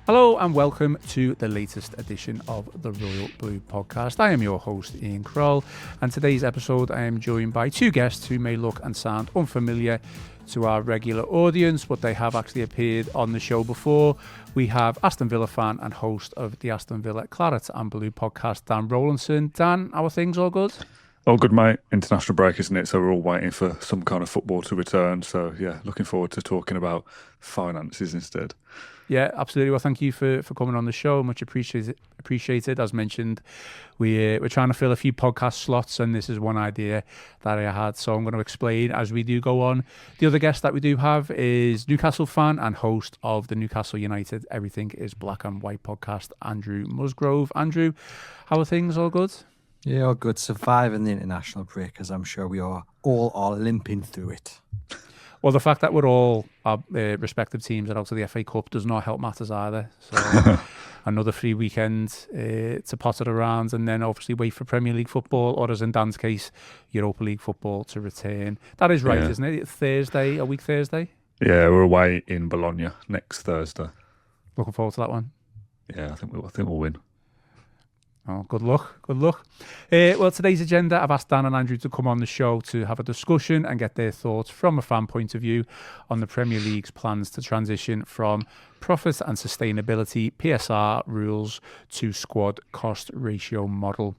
Hello and welcome to the latest edition of the Royal Blue podcast. I am your host, Ian Croll, and today's episode I am joined by two guests who may look and sound unfamiliar to our regular audience, but they have actually appeared on the show before. We have Aston Villa fan and host of the Aston Villa Claret and Blue podcast, Dan Rolinson. Dan, how are things? All good? All good, mate. International break, isn't it? So we're all waiting for some kind of football to return. So yeah, looking forward to talking about finances instead. Yeah, absolutely. Well, thank you for coming on the show. Much appreciated. As mentioned, we're trying to fill a few podcast slots, and this is one idea that I had. So I'm going to explain as we do go on. The other guest that we do have is Newcastle fan and host of the Newcastle United Everything is Black and White podcast, Andrew Musgrove. Andrew, how are things? All good? Yeah, all good. Surviving the international break, as I'm sure we are limping through it. Well, the fact that we're all our respective teams are out of the FA Cup does not help matters either. So another free weekend to potter around, and then obviously wait for Premier League football, or as in Dan's case, Europa League football to return. That is right, isn't it? Thursday, a week Thursday? Yeah, we're away in Bologna next Thursday. Looking forward to that one. Yeah, I think we'll win. Oh, good luck. Well, today's agenda, I've asked Dan and Andrew to come on the show to have a discussion and get their thoughts from a fan point of view on the Premier League's plans to transition from profit and sustainability PSR rules to squad cost ratio model,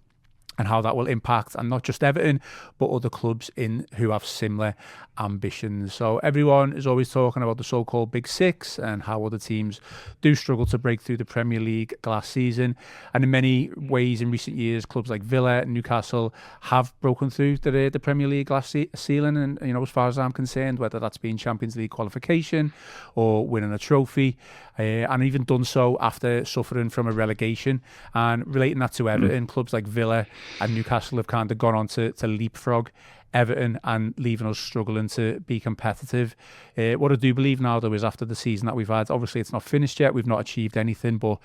and how that will impact, and not just Everton, but other clubs who have similar ambitions. So everyone is always talking about the so-called Big Six and how other teams do struggle to break through the Premier League glass ceiling. And in many ways, in recent years, clubs like Villa and Newcastle have broken through the Premier League glass ceiling. And, as far as I'm concerned, whether that's been Champions League qualification or winning a trophy, and even done so after suffering from a relegation. And relating that to Everton, clubs like Villa and Newcastle have kind of gone on to leapfrog Everton and leaving us struggling to be competitive. What I do believe now, though, is after the season that we've had, obviously it's not finished yet, we've not achieved anything, but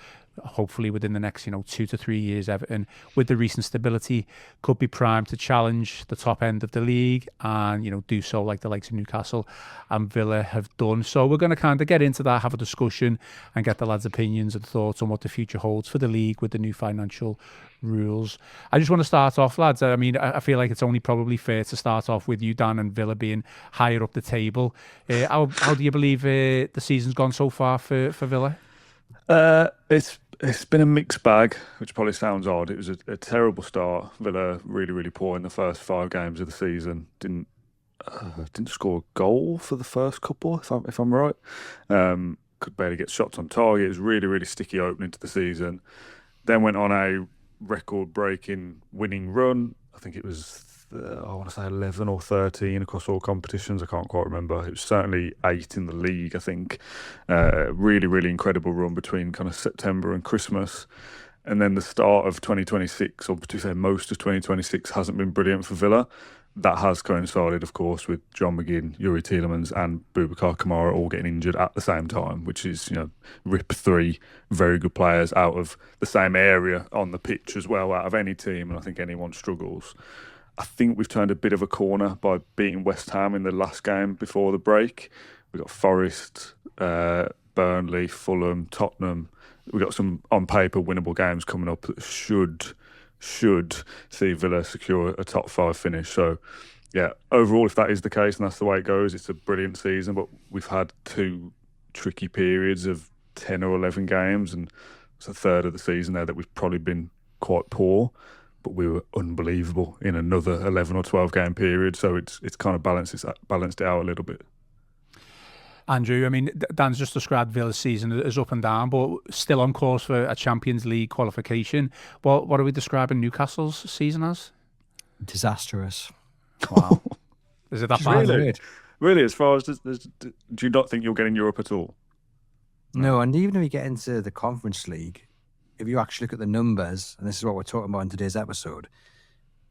hopefully within the next 2 to 3 years, Everton, with the recent stability, could be primed to challenge the top end of the league and do so like the likes of Newcastle and Villa have done. So we're going to kind of get into that, have a discussion and get the lads' opinions and thoughts on what the future holds for the league with the new financial rules. I just want to start off, lads. I mean, I feel like it's only probably fair to start off with you, Dan, and Villa being higher up the table. How do you believe the season's gone so far for Villa? It's been a mixed bag, which probably sounds odd. It was a terrible start. Villa really, really poor in the first 5 games of the season. Didn't score a goal for the first couple, if I'm right. Could barely get shots on target. It was really, really sticky opening to the season. Then went on a record-breaking winning run. I think it was, I want to say 11 or 13 across all competitions. I can't quite remember. It was certainly 8 in the league, I think. Really, really incredible run between kind of September and Christmas. And then the start of 2026, or to say most of 2026, hasn't been brilliant for Villa. That has coincided, of course, with John McGinn, Yuri Tielemans and Boubacar Kamara all getting injured at the same time, which is, rip 3 very good players out of the same area on the pitch as well, out of any team, and I think anyone struggles. I think we've turned a bit of a corner by beating West Ham in the last game before the break. We've got Forest, Burnley, Fulham, Tottenham. We've got some, on paper, winnable games coming up that should see Villa secure a top 5 finish. So, yeah, overall, if that is the case and that's the way it goes, it's a brilliant season. But we've had 2 tricky periods of 10 or 11 games, and it's a third of the season there that we've probably been quite poor. But we were unbelievable in another 11 or 12 game period. So it's kind of balanced it out a little bit. Andrew, I mean, Dan's just described Villa's season as up and down, but still on course for a Champions League qualification. What are we describing Newcastle's season as? Disastrous. Wow. Is it that bad? Really, as far as, do you not think you'll get in Europe at all? No, and even if you get into the Conference League, if you actually look at the numbers, and this is what we're talking about in today's episode,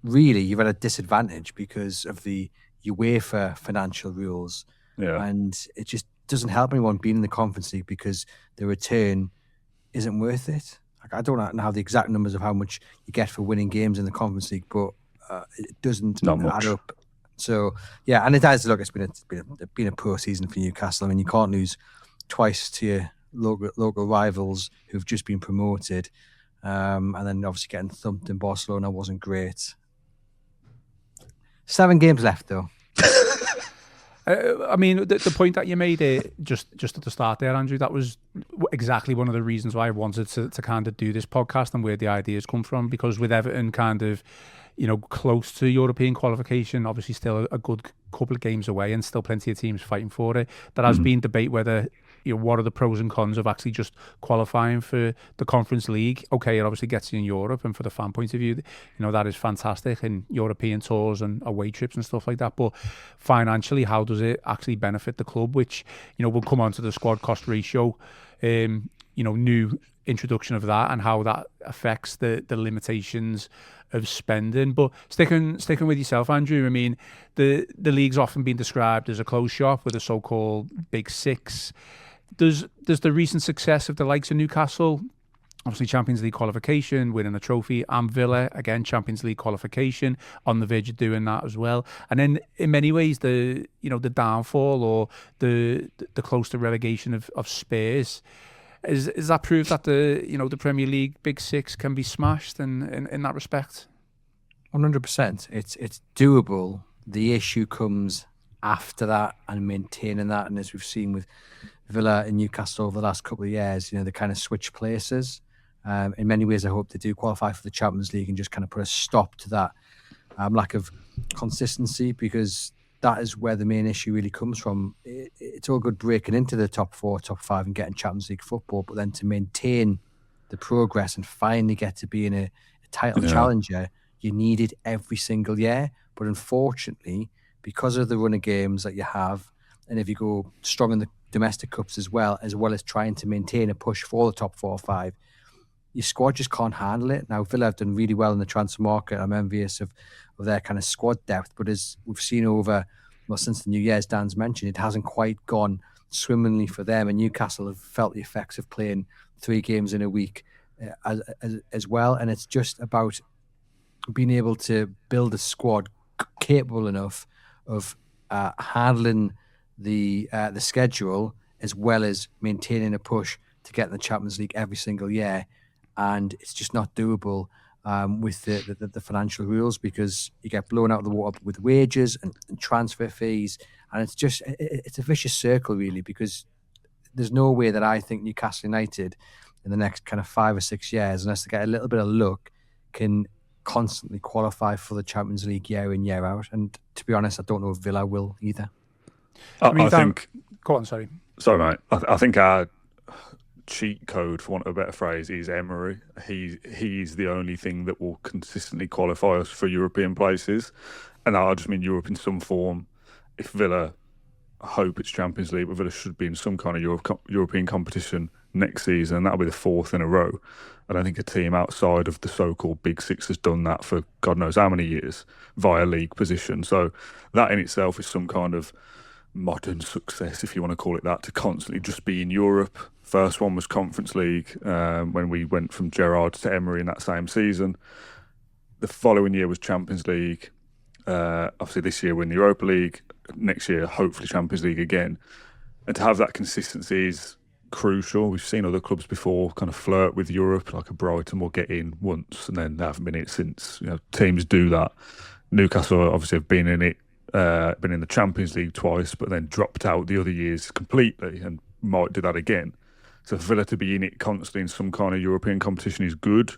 really you've at a disadvantage because of the UEFA financial rules. Yeah. And it just doesn't help anyone being in the Conference League because the return isn't worth it. Like, I don't know the exact numbers of how much you get for winning games in the Conference League, but it doesn't add up. So, yeah, and it has, look, it's been a poor season for Newcastle. I mean, you can't lose twice to local rivals who've just been promoted, and then obviously getting thumped in Barcelona wasn't great. 7 games left though. I mean, the point that you made just at the start there, Andrew, that was exactly one of the reasons why I wanted to kind of do this podcast and where the ideas come from. Because with Everton kind of, close to European qualification, obviously still a good couple of games away and still plenty of teams fighting for it, there has been debate whether, what are the pros and cons of actually just qualifying for the Conference League. Okay, it obviously gets you in Europe, and for the fan point of view, that is fantastic, and European tours and away trips and stuff like that. But financially, how does it actually benefit the club? Which, we'll come on to the squad cost ratio, new introduction of that and how that affects the limitations of spending. But sticking with yourself, Andrew, I mean, the league's often been described as a closed shop with a so-called Big Six. Does the recent success of the likes of Newcastle, obviously Champions League qualification, winning a trophy, and Villa, again, Champions League qualification, on the verge of doing that as well, and then in many ways the downfall or the close to relegation of Spurs, is that proof that the Premier League Big Six can be smashed in that respect? 100%. It's doable. The issue comes after that and maintaining that, and as we've seen with Villa and Newcastle over the last couple of years, they kind of switch places. In many ways, I hope they do qualify for the Champions League and just kind of put a stop to that lack of consistency, because that is where the main issue really comes from. It's all good breaking into the top 4, top 5 and getting Champions League football, but then to maintain the progress and finally get to being a title challenger, you need it every single year. But unfortunately, because of the run of games that you have, and if you go strong in the domestic cups as well as trying to maintain a push for the top 4 or 5, your squad just can't handle it. Now, Villa have done really well in the transfer market. I'm envious of their kind of squad depth, but as we've seen since the New Year's, Dan's mentioned, it hasn't quite gone swimmingly for them, and Newcastle have felt the effects of playing 3 games in a week as well. And it's just about being able to build a squad capable enough of handling the schedule, as well as maintaining a push to get in the Champions League every single year. And it's just not doable with the financial rules, because you get blown out of the water with wages and transfer fees, and it's a vicious circle really, because there's no way that I think Newcastle United in the next kind of 5 or 6 years, unless they get a little bit of luck, can constantly qualify for the Champions League year in, year out. And to be honest, I don't know if Villa will either. I think... Go on, sorry. Sorry, mate. I think our cheat code, for want of a better phrase, is Emery. He's the only thing that will consistently qualify us for European places. And I just mean Europe in some form. If Villa, I hope it's Champions League, but Villa should be in some kind of European competition next season. That'll be the 4th in a row. I don't think a team outside of the so-called Big Six has done that for God knows how many years via league position. So that in itself is some kind of modern success, if you want to call it that, to constantly just be in Europe. First one was Conference League when we went from Gerrard to Emery in that same season. The following year was Champions League. Obviously this year we're in the Europa League. Next year, hopefully Champions League again. And to have that consistency is crucial. We've seen other clubs before kind of flirt with Europe, like a Brighton will get in once and then they haven't been in it since. Teams do that. Newcastle obviously have been in it, been in the Champions League twice, but then dropped out the other years completely and might do that again. So for Villa to be in it constantly in some kind of European competition is good,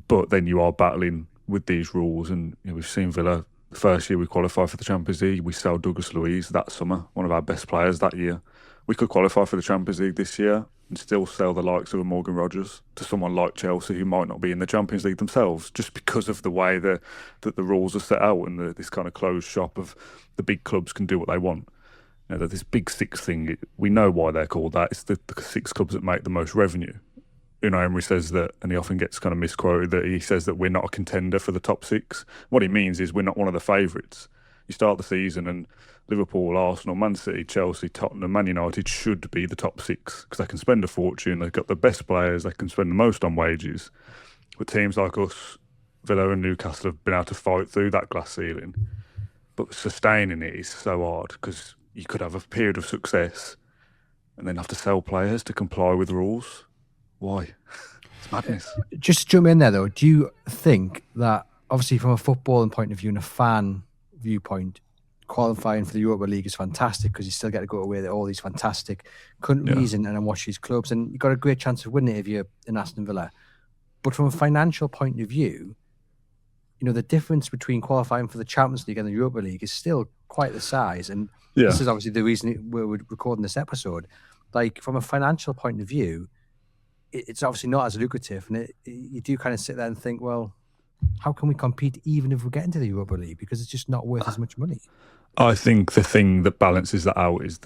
but then you are battling with these rules. And we've seen Villa, the first year we qualified for the Champions League, we sell Douglas Luiz that summer, one of our best players that year. We could qualify for the Champions League this year and still sell the likes of a Morgan Rogers to someone like Chelsea, who might not be in the Champions League themselves, just because of the way that the rules are set out and this kind of closed shop of the big clubs can do what they want. This Big Six thing, we know why they're called that. It's the 6 clubs that make the most revenue. Emery says that, and he often gets kind of misquoted, that he says that we're not a contender for the top 6. What he means is we're not one of the favourites. You start the season and Liverpool, Arsenal, Man City, Chelsea, Tottenham, Man United should be the top 6 because they can spend a fortune, they've got the best players, they can spend the most on wages. But teams like us, Villa and Newcastle, have been able to fight through that glass ceiling. But sustaining it is so hard, because you could have a period of success and then have to sell players to comply with rules. Why? It's madness. Just to jump in there, though, do you think that, obviously, from a footballing point of view and a fan viewpoint, qualifying for the Europa League is fantastic because you still get to go away to all these fantastic countries and watch these clubs, and you've got a great chance of winning it if you're in Aston Villa. But from a financial point of view, the difference between qualifying for the Champions League and the Europa League is still quite the size. And this is obviously the reason we're recording this episode. Like, from a financial point of view, it's obviously not as lucrative. And you do kind of sit there and think, well, how can we compete even if we get into the Europa League? Because it's just not worth as much money. I think the thing that balances that out is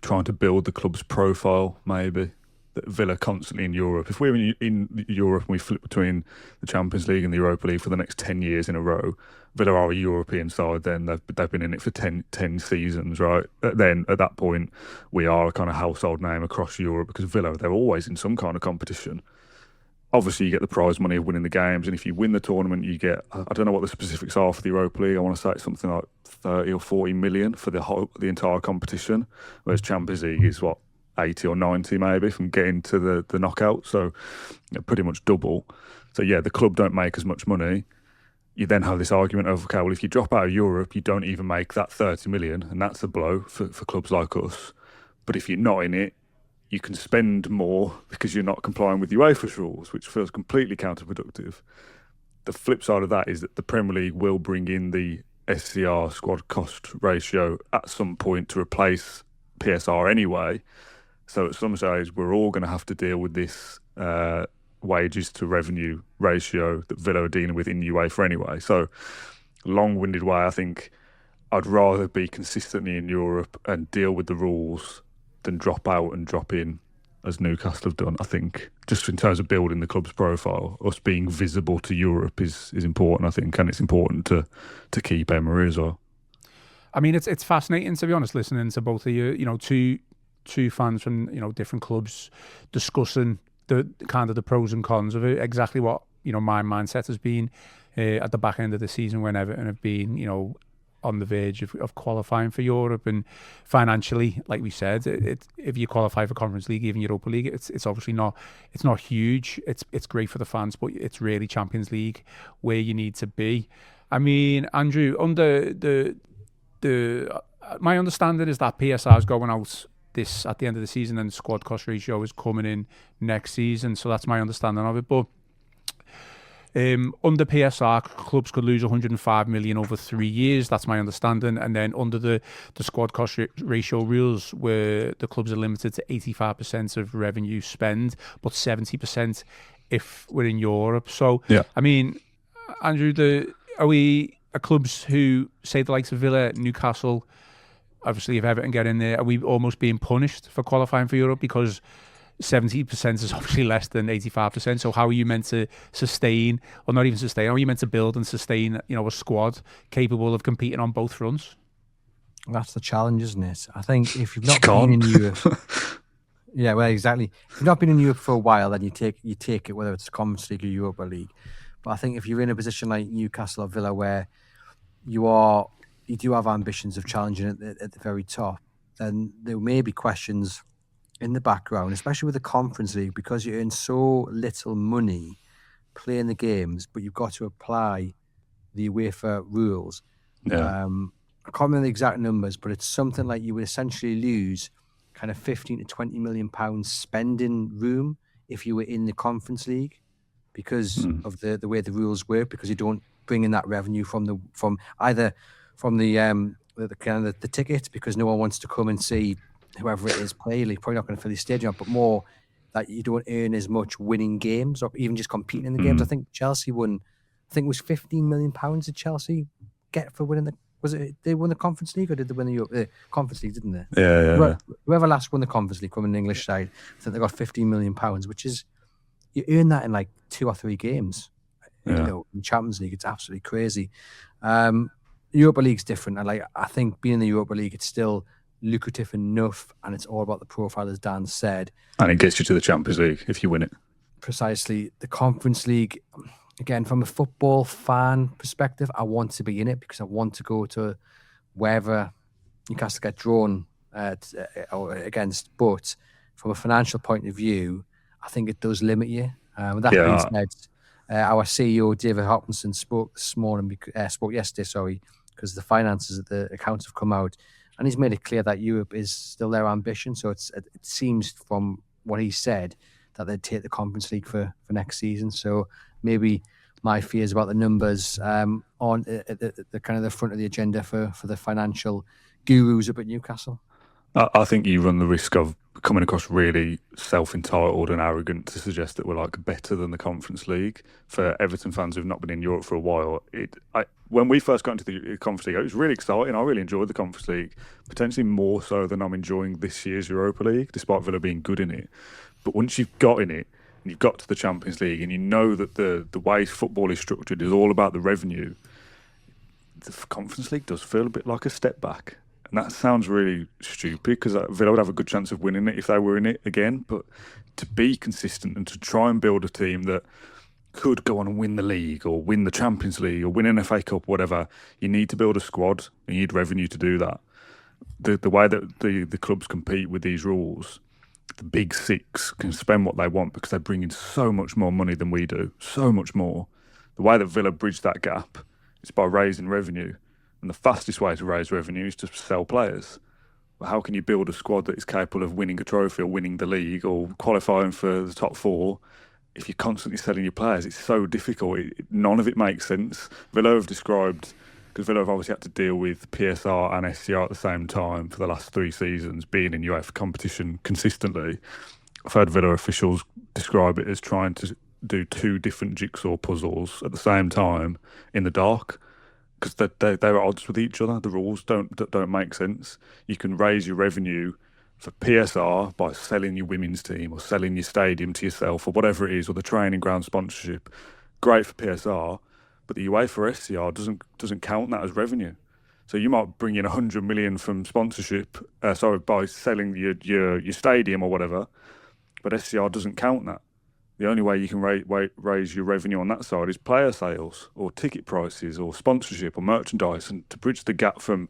trying to build the club's profile, maybe. That Villa constantly in Europe. If we're in Europe and we flip between the Champions League and the Europa League for the next 10 years in a row, Villa are a European side. Then they've been in it for 10 seasons, right? Then at that point, we are a kind of household name across Europe because Villa, they're always in some kind of competition. Obviously, you get the prize money of winning the games, and if you win the tournament, you get, I don't know what the specifics are for the Europa League. I want to say it's something like 30 or 40 million for the entire competition, whereas Champions League is what, 80 or 90 maybe from getting to the knockout, so pretty much double. So yeah, the club don't make as much money. You then have this argument of, okay, well, if you drop out of Europe, you don't even make that 30 million, and that's a blow for clubs like us. But if you're not in it, you can spend more because you're not complying with UEFA's rules, which feels completely counterproductive. The flip side of that is that the Premier League will bring in the SCR, squad cost ratio, at some point to replace PSR anyway. So at some stage, we're all going to have to deal with this wages to revenue ratio that Villa are dealing with in UEFA anyway. So, long-winded way, I think I'd rather be consistently in Europe and deal with the rules than drop out and drop in, as Newcastle have done. I think just in terms of building the club's profile, us being visible to Europe is important, I think, and it's important to keep Emery as well. I mean, it's fascinating, to be honest, listening to both of you, two fans from different clubs discussing the kind of the pros and cons of it. Exactly what my mindset has been at the back end of the season when Everton have been on the verge of qualifying for Europe, and financially, like we said, if you qualify for Conference League, even Europa League, it's obviously not huge. It's great for the fans, but it's really Champions League where you need to be. I mean, Andrew, under my understanding is that PSR is going out this at the end of the season, and the squad cost ratio is coming in next season. So that's my understanding of it. But under PSR, clubs could lose 105 million over 3 years. That's my understanding. And then under the squad cost ratio rules, where the clubs are limited to 85% of revenue spend, but 70% if we're in Europe. So, yeah. I mean, Andrew, are clubs who say the likes of Villa, Newcastle, obviously if Everton get in there, are we almost being punished for qualifying for Europe because 70% is obviously less than 85%? So how are you meant to sustain, or not even sustain, how are you meant to build and sustain a squad capable of competing on both fronts? That's the challenge, isn't it? I think if you've not been in Europe, yeah, well, exactly. If you've not been in Europe for a while, then you take it, whether it's Conference League or Europa League. But I think if you're in a position like Newcastle or Villa, where you do have ambitions of challenging at the very top, then there may be questions in the background, especially with the Conference League, because you earn so little money playing the games, but you've got to apply the UEFA rules. Yeah. I can't remember the exact numbers, but it's something like you would essentially lose kind of 15 to 20 million pounds spending room if you were in the Conference League because of the way the rules work, because you don't bring in that revenue from the tickets, because no one wants to come and see whoever it is play. You're probably not going to fill the stadium up, but more that you don't earn as much winning games or even just competing in the games. I think Chelsea won, I think it was 15 million pounds did Chelsea get for winning they won the Conference League, or did they win the Conference League, didn't they? Yeah. Whoever last won the Conference League from an English side, I think they got 15 million pounds, which is, you earn that in like 2 or 3 games. In Champions League, it's absolutely crazy. Europa League's different. And I think being in the Europa League, it's still lucrative enough, and it's all about the profile, as Dan said. And it gets you to the Champions League if you win it. Precisely. The Conference League, again, from a football fan perspective, I want to be in it because I want to go to wherever Newcastle get drawn or against. But from a financial point of view, I think it does limit you. With that being said, our CEO David Hopkinson spoke this morning, spoke yesterday, sorry, because the finances of the accounts have come out, and he's made it clear that Europe is still their ambition. So it seems from what he said that they'd take the Conference League for next season. So maybe my fears about the numbers on the kind of the front of the agenda for the financial gurus up at Newcastle. I think you run the risk of coming across really self-entitled and arrogant to suggest that we're like better than the Conference League. For Everton fans who've not been in Europe for a while, when we first got into the Conference League, it was really exciting. I really enjoyed the Conference League, potentially more so than I'm enjoying this year's Europa League, despite Villa being good in it. But once you've got in it, and you've got to the Champions League, and you know that the way football is structured is all about the revenue, the Conference League does feel a bit like a step back. And that sounds really stupid, because Villa would have a good chance of winning it if they were in it again. But to be consistent and to try and build a team that could go on and win the league or win the Champions League or win an FA Cup, whatever, you need to build a squad and you need revenue to do that. The way that the clubs compete with these rules, the big six can spend what they want because they bring in so much more money than we do, so much more. The way that Villa bridge that gap is by raising revenue. And the fastest way to raise revenue is to sell players. Well, how can you build a squad that is capable of winning a trophy or winning the league or qualifying for the top four if you're constantly selling your players? It's so difficult. None of it makes sense. Villa have described, because Villa have obviously had to deal with PSR and SCR at the same time for the last 3 seasons, being in UEFA competition consistently. I've heard Villa officials describe it as trying to do 2 different jigsaw puzzles at the same time in the dark, because they're at odds with each other. The rules don't make sense. You can raise your revenue for PSR by selling your women's team or selling your stadium to yourself or whatever it is, or the training ground sponsorship. Great for PSR, but the UEFA SCR doesn't count that as revenue. So you might bring in 100 million from sponsorship, by selling your stadium or whatever, but SCR doesn't count that. The only way you can raise your revenue on that side is player sales or ticket prices or sponsorship or merchandise. And to bridge the gap from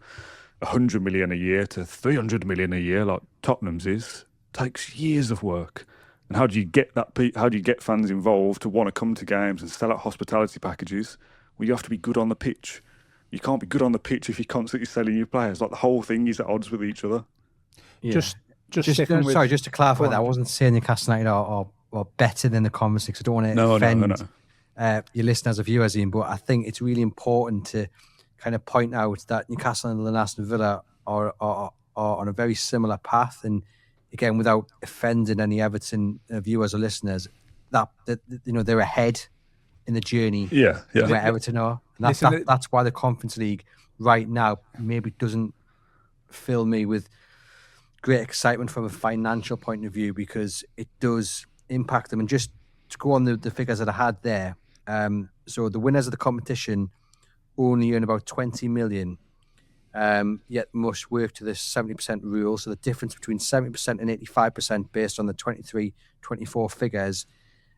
100 million a year to 300 million a year, like Tottenham's is, takes years of work. And how do you get that? How do you get fans involved to want to come to games and sell out hospitality packages? Well, you have to be good on the pitch. You can't be good on the pitch if you're constantly selling your players. Like, the whole thing is at odds with each other. Yeah. Just to clarify that, I wasn't saying Newcastle United are better than the Conference League. So I don't want to offend your listeners or viewers, Ian, but I think it's really important to kind of point out that Newcastle and Aston Villa are on a very similar path. And again, without offending any Everton viewers or listeners, that they're ahead in the journey where Everton are. And that's why the Conference League right now maybe doesn't fill me with great excitement from a financial point of view, because it does impact them. And just to go on the figures that I had there, so the winners of the competition only earn about 20 million, yet must work to the 70% rule. So the difference between 70% and 85% based on the 23-24 figures,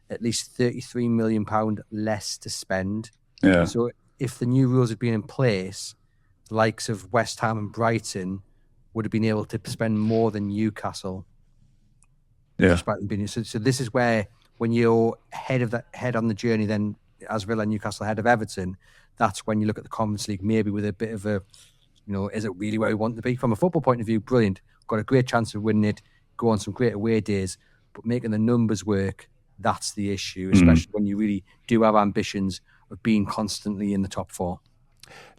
at least £33 million less to spend. Yeah. So if the new rules had been in place, the likes of West Ham and Brighton would have been able to spend more than Newcastle. Yeah. So this is where, when you're head on the journey, then as Villa and Newcastle ahead of Everton, that's when you look at the Conference League maybe with a bit of a, is it really where we want to be? From a football point of view, brilliant. Got a great chance of winning it, go on some great away days, but making the numbers work, that's the issue, especially when you really do have ambitions of being constantly in the top 4.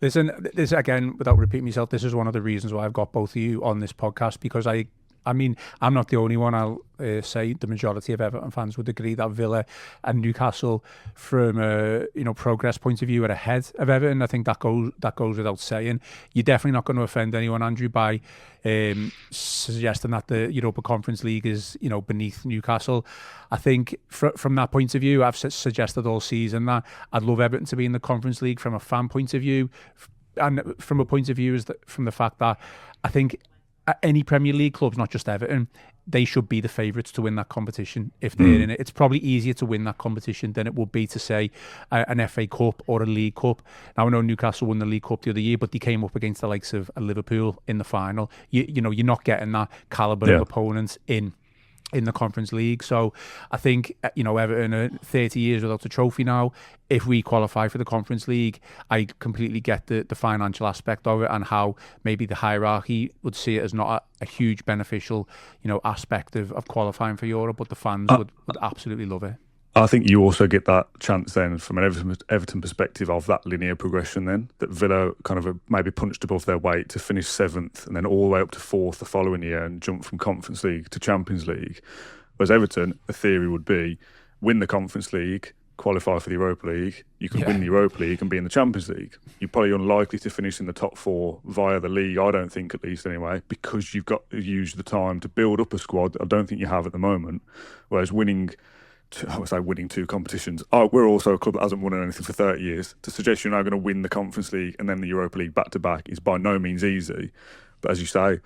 Listen, this again, without repeating myself, this is one of the reasons why I've got both of you on this podcast, because I mean, I'm not the only one. I'll say the majority of Everton fans would agree that Villa and Newcastle, from a progress point of view, are ahead of Everton. I think that goes without saying. You're definitely not going to offend anyone, Andrew, by suggesting that the Europa Conference League is beneath Newcastle. I think from that point of view, I've suggested all season that I'd love Everton to be in the Conference League from a fan point of view, and from a point of view from the fact that I think any Premier League clubs, not just Everton, they should be the favourites to win that competition if they're in it. It's probably easier to win that competition than it would be to say an FA Cup or a League Cup. Now I know Newcastle won the League Cup the other year, but they came up against the likes of a Liverpool in the final. You know, you're not getting that calibre of opponents in the Conference League. So I think, you know, Everton are 30 years without a trophy now. If we qualify for the Conference League, I completely get the financial aspect of it and how maybe the hierarchy would see it as not a huge beneficial, you know, aspect of qualifying for Europe, but the fans would absolutely love it. I think you also get that chance then from an Everton perspective of that linear progression then, that Villa kind of maybe punched above their weight to finish 7th and then all the way up to 4th the following year and jump from Conference League to Champions League. Whereas Everton, the theory would be, win the Conference League, qualify for the Europa League, you can win the Europa League and be in the Champions League. You're probably unlikely to finish in the top 4 via the league, I don't think, at least anyway, because you've got to use the time to build up a squad I don't think you have at the moment. Whereas winning 2 competitions. We're also a club that hasn't won anything for 30 years. To suggest you're now going to win the Conference League and then the Europa League back to back is by no means easy. But as you say,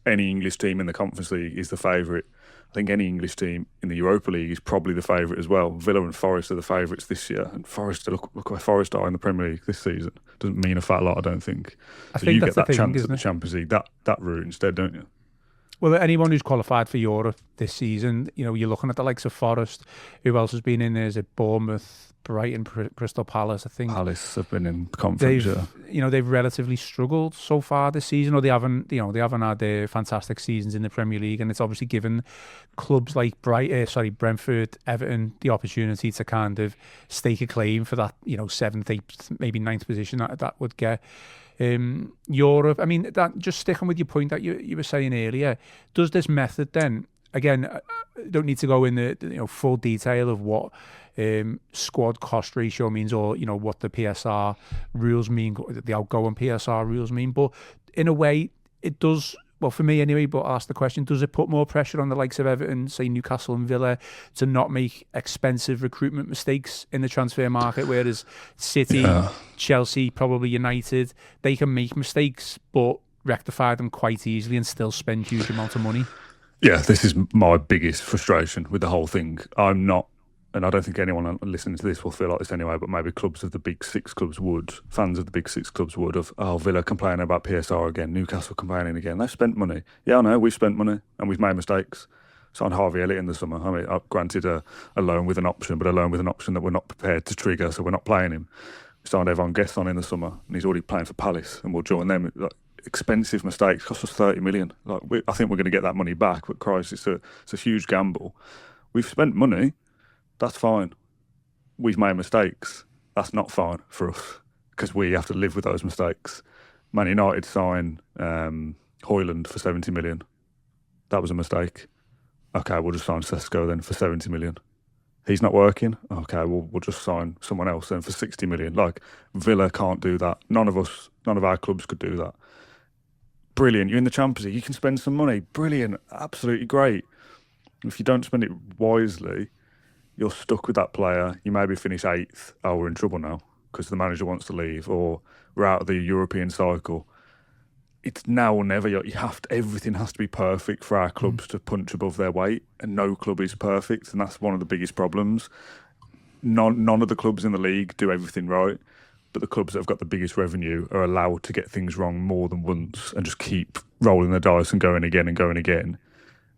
any English team in the Conference League is the favourite. I think any English team in the Europa League is probably the favourite as well. Villa and Forest are the favourites this year, and Forest, look where Forest are in the Premier League this season. Doesn't mean a fat lot, I don't think. I think you that's get that the thing, chance at the isn't it? Champions League, that route instead, don't you? Well, anyone who's qualified for Europe this season, you know, you're looking at the likes of Forest. Who else has been in there? Is it Bournemouth, Brighton, Crystal Palace? I think Palace have been in conference. They've relatively struggled so far this season, or they haven't had fantastic seasons in the Premier League, and it's obviously given clubs like Brentford, Everton the opportunity to kind of stake a claim for that, you know, 7th, 8th, maybe 9th position that would get. Europe. I mean, that just sticking with your point that you were saying earlier, does this method then, again, don't need to go in the full detail of what squad cost ratio means, or you know what the PSR rules mean, the outgoing PSR rules mean, but in a way it does. Well, for me anyway, but I'll ask the question, does it put more pressure on the likes of Everton, say Newcastle and Villa, to not make expensive recruitment mistakes in the transfer market, whereas City, Chelsea, probably United, they can make mistakes but rectify them quite easily and still spend huge amounts of money? Yeah, this is my biggest frustration with the whole thing. I'm not, and I don't think anyone listening to this will feel like this anyway, but maybe clubs of the big 6 clubs would, fans of the big 6 clubs would, of, Villa complaining about PSR again, Newcastle complaining again. They've spent money. Yeah, I know, we've spent money and we've made mistakes. Signed Harvey Elliott in the summer. I mean, granted a loan with an option, but a loan with an option that we're not prepared to trigger, so we're not playing him. We signed Evan Guesson in the summer and he's already playing for Palace and we'll join them. Like, expensive mistakes, cost us 30 million. Like, I think we're going to get that money back, but Christ, it's a huge gamble. We've spent money, that's fine. We've made mistakes. That's not fine for us because we have to live with those mistakes. Man United signed Højlund for 70 million. That was a mistake. Okay, we'll just sign Sesko then for 70 million. He's not working. Okay, we'll just sign someone else then for 60 million. Like, Villa can't do that. None of our clubs could do that. Brilliant. You're in the Champions League. You can spend some money. Brilliant. Absolutely great. If you don't spend it wisely, you're stuck with that player. You maybe finish 8th. Oh, we're in trouble now because the manager wants to leave, or we're out of the European cycle. It's now or never. Everything has to be perfect for our clubs to punch above their weight, and no club is perfect, and that's one of the biggest problems. None of the clubs in the league do everything right, but the clubs that have got the biggest revenue are allowed to get things wrong more than once and just keep rolling the dice and going again and going again.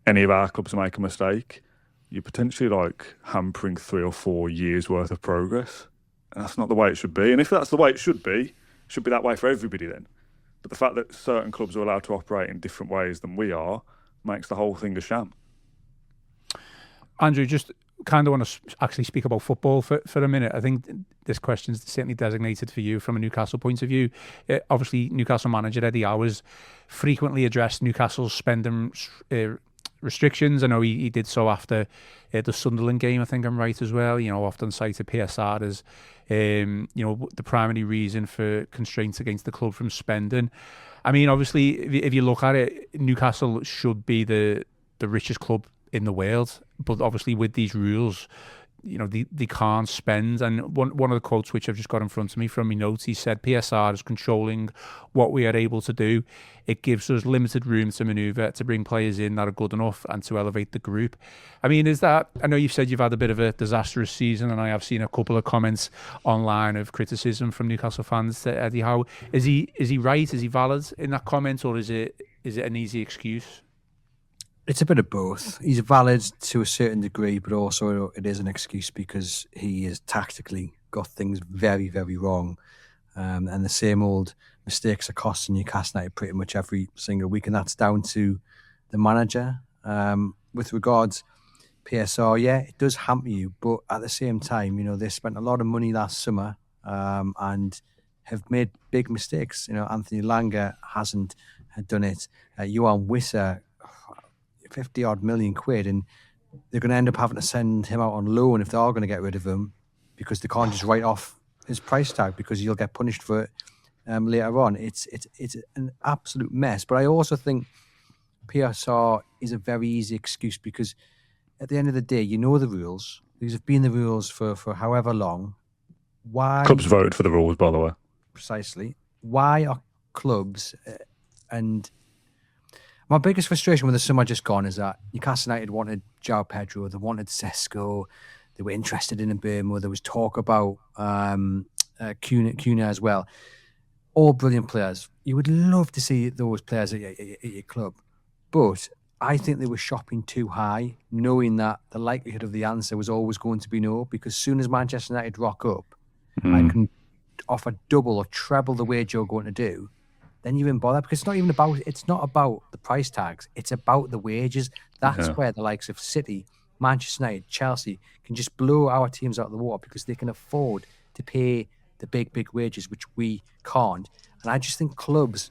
Any of our clubs make a mistake, you're potentially like hampering 3 or 4 years worth of progress. And that's not the way it should be. And if that's the way it should be that way for everybody then. But the fact that certain clubs are allowed to operate in different ways than we are makes the whole thing a sham. Andrew, just kind of want to actually speak about football for a minute. I think this question is certainly designated for you from a Newcastle point of view. Obviously, Newcastle manager Eddie Howe's frequently addressed Newcastle's spending restrictions. I know he did so after the Sunderland game, I think I'm right as well. You know, often cited PSR as the primary reason for constraints against the club from spending. I mean, obviously, if you look at it, Newcastle should be the richest club in the world, but obviously with these rules, they can't spend. And one of the quotes which I've just got in front of me from my notes, he said, PSR is controlling what we are able to do. It gives us limited room to manoeuvre, to bring players in that are good enough and to elevate the group. I mean, I know you've said you've had a bit of a disastrous season, and I have seen a couple of comments online of criticism from Newcastle fans to Eddie Howe. Is he right? Is he valid in that comment, or is it an easy excuse? It's a bit of both. He's valid to a certain degree, but also it is an excuse because he has tactically got things very, very wrong. And the same old mistakes are costing Newcastle United pretty much every single week, and that's down to the manager. With regards PSR, yeah, it does hamper you, but at the same time, they spent a lot of money last summer and have made big mistakes. Anthony Langer hasn't done it. Johan Wissa, 50 odd million quid, and they're going to end up having to send him out on loan if they are going to get rid of him, because they can't just write off his price tag because you'll get punished for it later on. It's an absolute mess. But I also think PSR is a very easy excuse because at the end of the day, you know the rules. These have been the rules for however long. Why? Clubs voted for the rules, by the way. Precisely. Why are clubs and my biggest frustration with the summer just gone is that Newcastle United wanted João Pedro, they wanted Sesko, they were interested in Mbeumo, there was talk about Cunha as well. All brilliant players. You would love to see those players at your club. But I think they were shopping too high, knowing that the likelihood of the answer was always going to be no, because as soon as Manchester United rock up and can offer double or treble the wage you're going to do, then you're in bother, because it's not about the price tags, it's about the wages. That's where the likes of City, Manchester United, Chelsea can just blow our teams out of the water because they can afford to pay the big wages, which we can't. And I just think clubs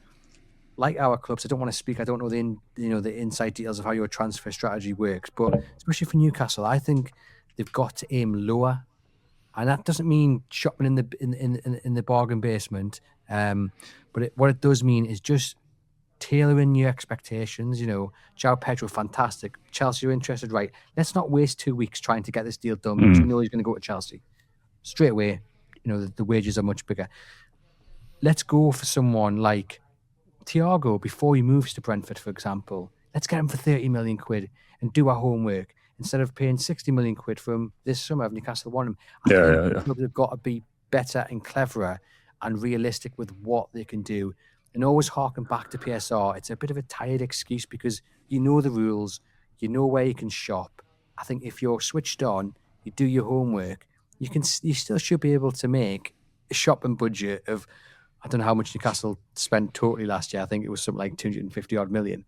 like our clubs, I don't want to speak, I don't know the inside details of how your transfer strategy works, but especially for Newcastle, I think they've got to aim lower. And that doesn't mean shopping in the bargain basement. But what it does mean is just tailoring your expectations. João Pedro, fantastic. Chelsea are interested, right? Let's not waste 2 weeks trying to get this deal done because we know he's going to go to Chelsea. Straight away, the wages are much bigger. Let's go for someone like Thiago before he moves to Brentford, for example. Let's get him for 30 million quid and do our homework instead of paying 60 million quid for him this summer if Newcastle want him. I think clubs have got to be better and cleverer and realistic with what they can do, and always harken back to PSR. It's a bit of a tired excuse because you know the rules, you know where you can shop. I think if you're switched on, you do your homework, you still should be able to make a shopping budget of, I don't know how much Newcastle spent totally last year. I think it was something like 250 odd million.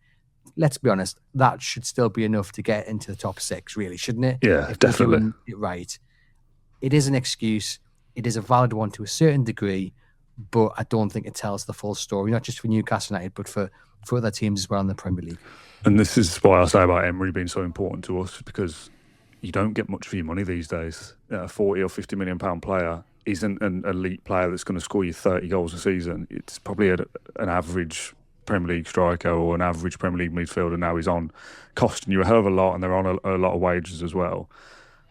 Let's be honest, that should still be enough to get into the top six, really, shouldn't it? Yeah, if definitely. Doing it right. It is an excuse. It is a valid one to a certain degree, but I don't think it tells the full story, not just for Newcastle United, but for other teams as well in the Premier League. And this is why I say about Emery being so important to us, because you don't get much for your money these days. A 40 or 50 million pound player isn't an elite player that's going to score you 30 goals a season. It's probably an average Premier League striker or an average Premier League midfielder now. He's on costing you a hell of a lot, and they're on a lot of wages as well.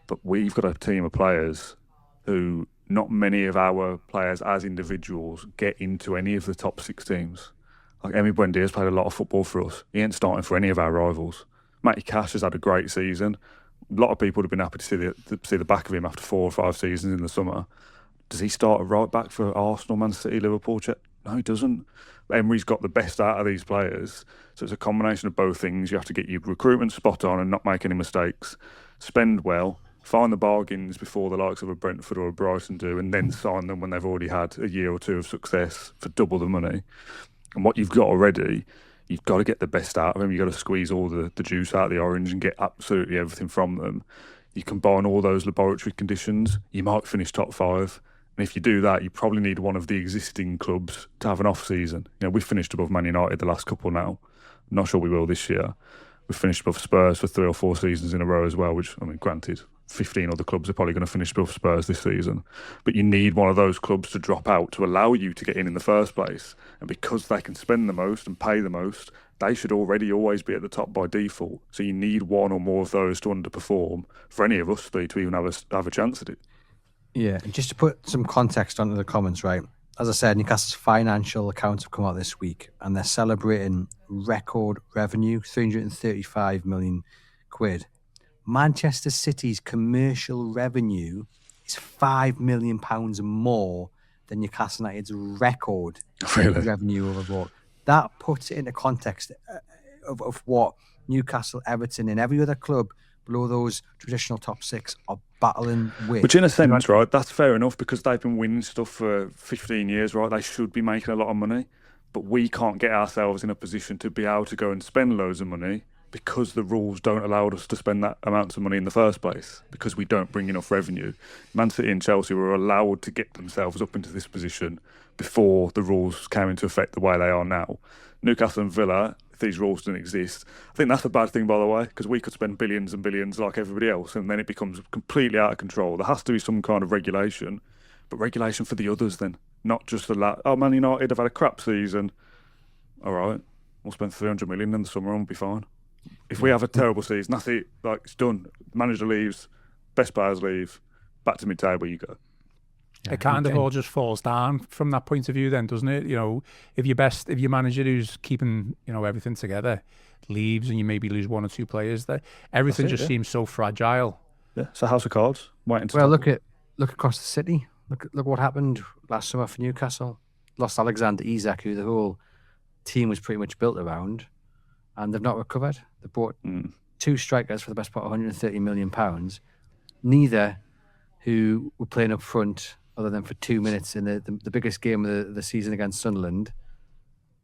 But we've got a team of players who not many of our players as individuals get into any of the top six teams. Like Emi Buendia's played a lot of football for us. He ain't starting for any of our rivals. Matty Cash has had a great season. A lot of people would have been happy to see the back of him after 4 or 5 seasons in the summer. Does he start a right back for Arsenal, Man City, Liverpool? No, he doesn't. Emery's got the best out of these players. So it's a combination of both things. You have to get your recruitment spot on and not make any mistakes. Spend well. Find the bargains before the likes of a Brentford or a Brighton do, and then sign them when they've already had a year or two of success for double the money. And what you've got already, you've got to get the best out of them. You've got to squeeze all the juice out of the orange and get absolutely everything from them. You combine all those laboratory conditions, you might finish top 5. And if you do that, you probably need one of the existing clubs to have an off-season. We've finished above Man United the last couple now. I'm not sure we will this year. We've finished above Spurs for 3 or 4 seasons in a row as well, which, granted, 15 other clubs are probably going to finish above Spurs this season. But you need one of those clubs to drop out to allow you to get in the first place. And because they can spend the most and pay the most, they should already always be at the top by default. So you need one or more of those to underperform for any of us three to even have a chance at it. Yeah, and just to put some context onto the comments, right? As I said, Newcastle's financial accounts have come out this week, and they're celebrating record revenue, 335 million quid. Manchester City's commercial revenue is £5 million more than Newcastle United's record revenue overall. That puts it into context of what Newcastle, Everton, and every other club below those traditional top six are battling with. Which in a sense, right, that's fair enough because they've been winning stuff for 15 years, right? They should be making a lot of money, but we can't get ourselves in a position to be able to go and spend loads of money because the rules don't allow us to spend that amount of money in the first place because we don't bring enough revenue. Man City and Chelsea were allowed to get themselves up into this position before the rules came into effect the way they are now. Newcastle and Villa, if these rules didn't exist, I think that's a bad thing, by the way, because we could spend billions and billions like everybody else, and then it becomes completely out of control. There has to be some kind of regulation, but regulation for the others then, not just Man United have had a crap season. All right, we'll spend 300 million in the summer and we'll be fine. If we have a terrible season, that's it. Like, it's done. Manager leaves, best players leave, back to mid-table you go. Yeah, it kind of all just falls down from that point of view then, doesn't it? You know, if your manager who's keeping, everything together leaves and you maybe lose one or two players, everything just seems so fragile. Yeah, it's a house of cards. Look across the city. Look what happened last summer for Newcastle. Lost Alexander Isak, who the whole team was pretty much built around, and they've not recovered. They bought two strikers for the best part of £130 million. Neither who were playing up front other than for 2 minutes in the biggest game of the season against Sunderland.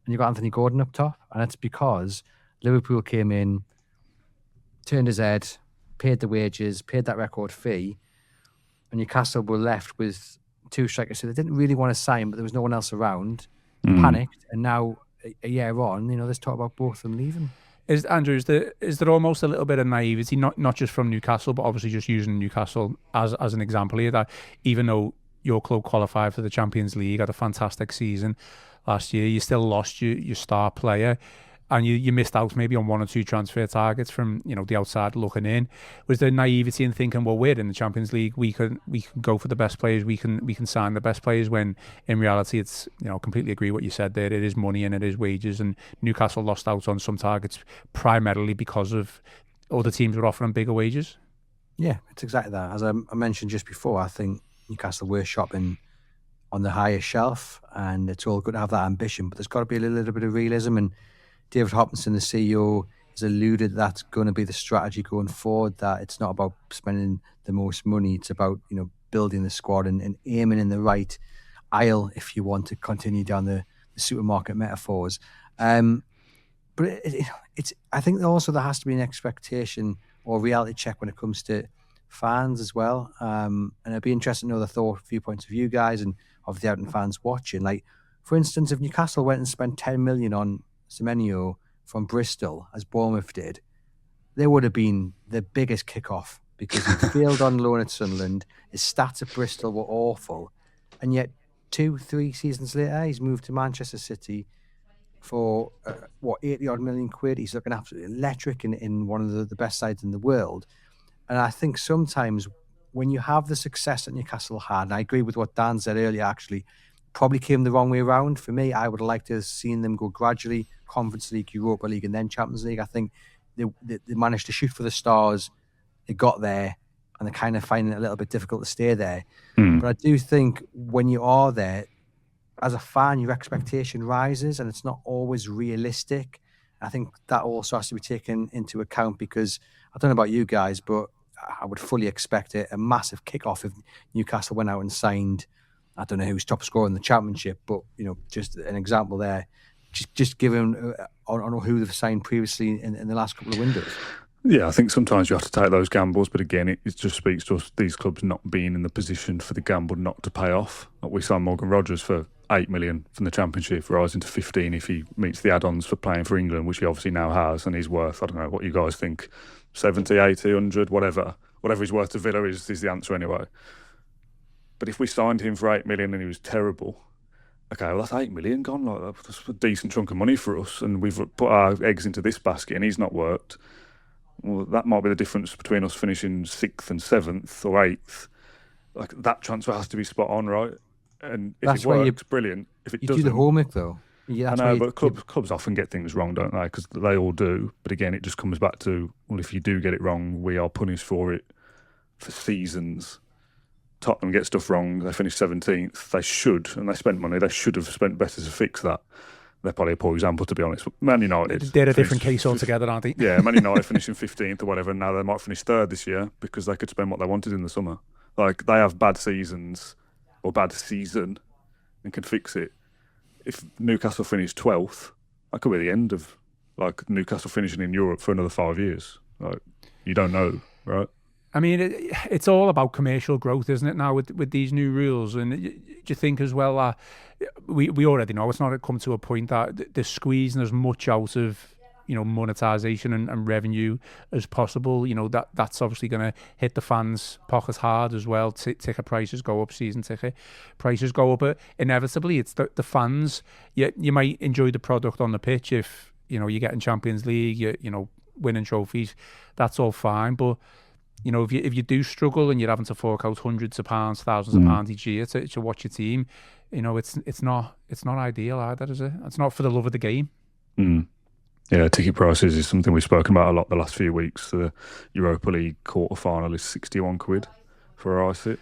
And you've got Anthony Gordon up top. And it's because Liverpool came in, turned his head, paid the wages, paid that record fee. And Newcastle were left with two strikers who they didn't really want to sign, but there was no one else around. Panicked. And now, a year on, there's talk about both of them leaving. Is there almost a little bit of naivety, not just from Newcastle, but obviously just using Newcastle as an example here, that even though your club qualified for the Champions League, had a fantastic season last year, you still lost your star player, and you missed out maybe on one or two transfer targets from the outside looking in. Was there naivety in thinking, well, we're in the Champions League, we can go for the best players, we can sign the best players, when in reality it's completely agree what you said there, it is money and it is wages, and Newcastle lost out on some targets primarily because of other teams were offering bigger wages? Yeah, it's exactly that. As I mentioned just before, I think Newcastle were shopping on the highest shelf, and it's all good to have that ambition, but there's got to be a little bit of realism. And David Hopkinson, the CEO, has alluded that's going to be the strategy going forward, that it's not about spending the most money, it's about building the squad and aiming in the right aisle, if you want to continue down the supermarket metaphors. But I think also there has to be an expectation or reality check when it comes to fans as well. And it'd be interesting to know the viewpoints of you guys and of the Everton fans watching. Like, for instance, if Newcastle went and spent 10 million on Semenyo from Bristol, as Bournemouth did, there would have been the biggest kick-off, because he failed on loan at Sunderland. His stats at Bristol were awful. And yet 2-3 seasons later, he's moved to Manchester City for 80-odd million quid. He's looking absolutely electric in one of the best sides in the world. And I think sometimes when you have the success that Newcastle had, and I agree with what Dan said earlier, actually, probably came the wrong way around. For me, I would have liked to have seen them go gradually, Conference League, Europa League, and then Champions League. I think they managed to shoot for the stars. They got there, and they're kind of finding it a little bit difficult to stay there. But I do think when you are there, as a fan, your expectation rises, and it's not always realistic. I think that also has to be taken into account, because I don't know about you guys, but I would fully expect a massive kick-off if Newcastle went out and signed, I don't know who's top scorer in the Championship, but just an example there. Just given on who they've signed previously in the last couple of windows. Yeah, I think sometimes you have to take those gambles, but again, it just speaks to us, these clubs not being in the position for the gamble not to pay off. Like, we signed Morgan Rogers for 8 million from the Championship, rising to 15 if he meets the add-ons for playing for England, which he obviously now has, and he's worth, I don't know what you guys think, 70, 80, 100, whatever. whatever he's worth to Villa is the answer anyway. But if we signed him for 8 million and he was terrible, okay, well, that's 8 million gone. Like, that's a decent chunk of money for us, and we've put our eggs into this basket and he's not worked. Well, that might be the difference between us finishing 6th and 7th or 8th. Like, that transfer has to be spot on, right? And if That's it why works, brilliant. If it You doesn't, do the homework though. Yeah, I that's know, why but clubs often get things wrong, don't they? Because they all do. But again, it just comes back to, well, if you do get it wrong, we are punished for it for seasons. Tottenham get stuff wrong, they finish 17th. They should, and they spent money, they should have spent better to fix that. They're probably a poor example, to be honest. But Man United... They're a different case altogether, aren't they? Yeah, Man United finishing 15th or whatever, and now they might finish 3rd this year because they could spend what they wanted in the summer. Like, they have bad seasons or bad season and can fix it. If Newcastle finish 12th, that could be the end of, like, Newcastle finishing in Europe for another 5 years. Like, you don't know, right? I mean, it's all about commercial growth, isn't it, now with these new rules? And do you think as well that we already know it's not come to a point that they're squeezing as much out of, monetization and revenue as possible? That's obviously going to hit the fans' pockets hard as well. Ticket prices go up, season ticket prices go up. But inevitably, it's the fans. You might enjoy the product on the pitch if, you're getting Champions League, you're winning trophies. That's all fine. But if you do struggle and you're having to fork out hundreds of pounds, thousands of pounds each year to watch your team, it's not ideal either, is it? It's not for the love of the game. Yeah, ticket prices is something we've spoken about a lot the last few weeks. The Europa League quarter final is 61 quid for a sit,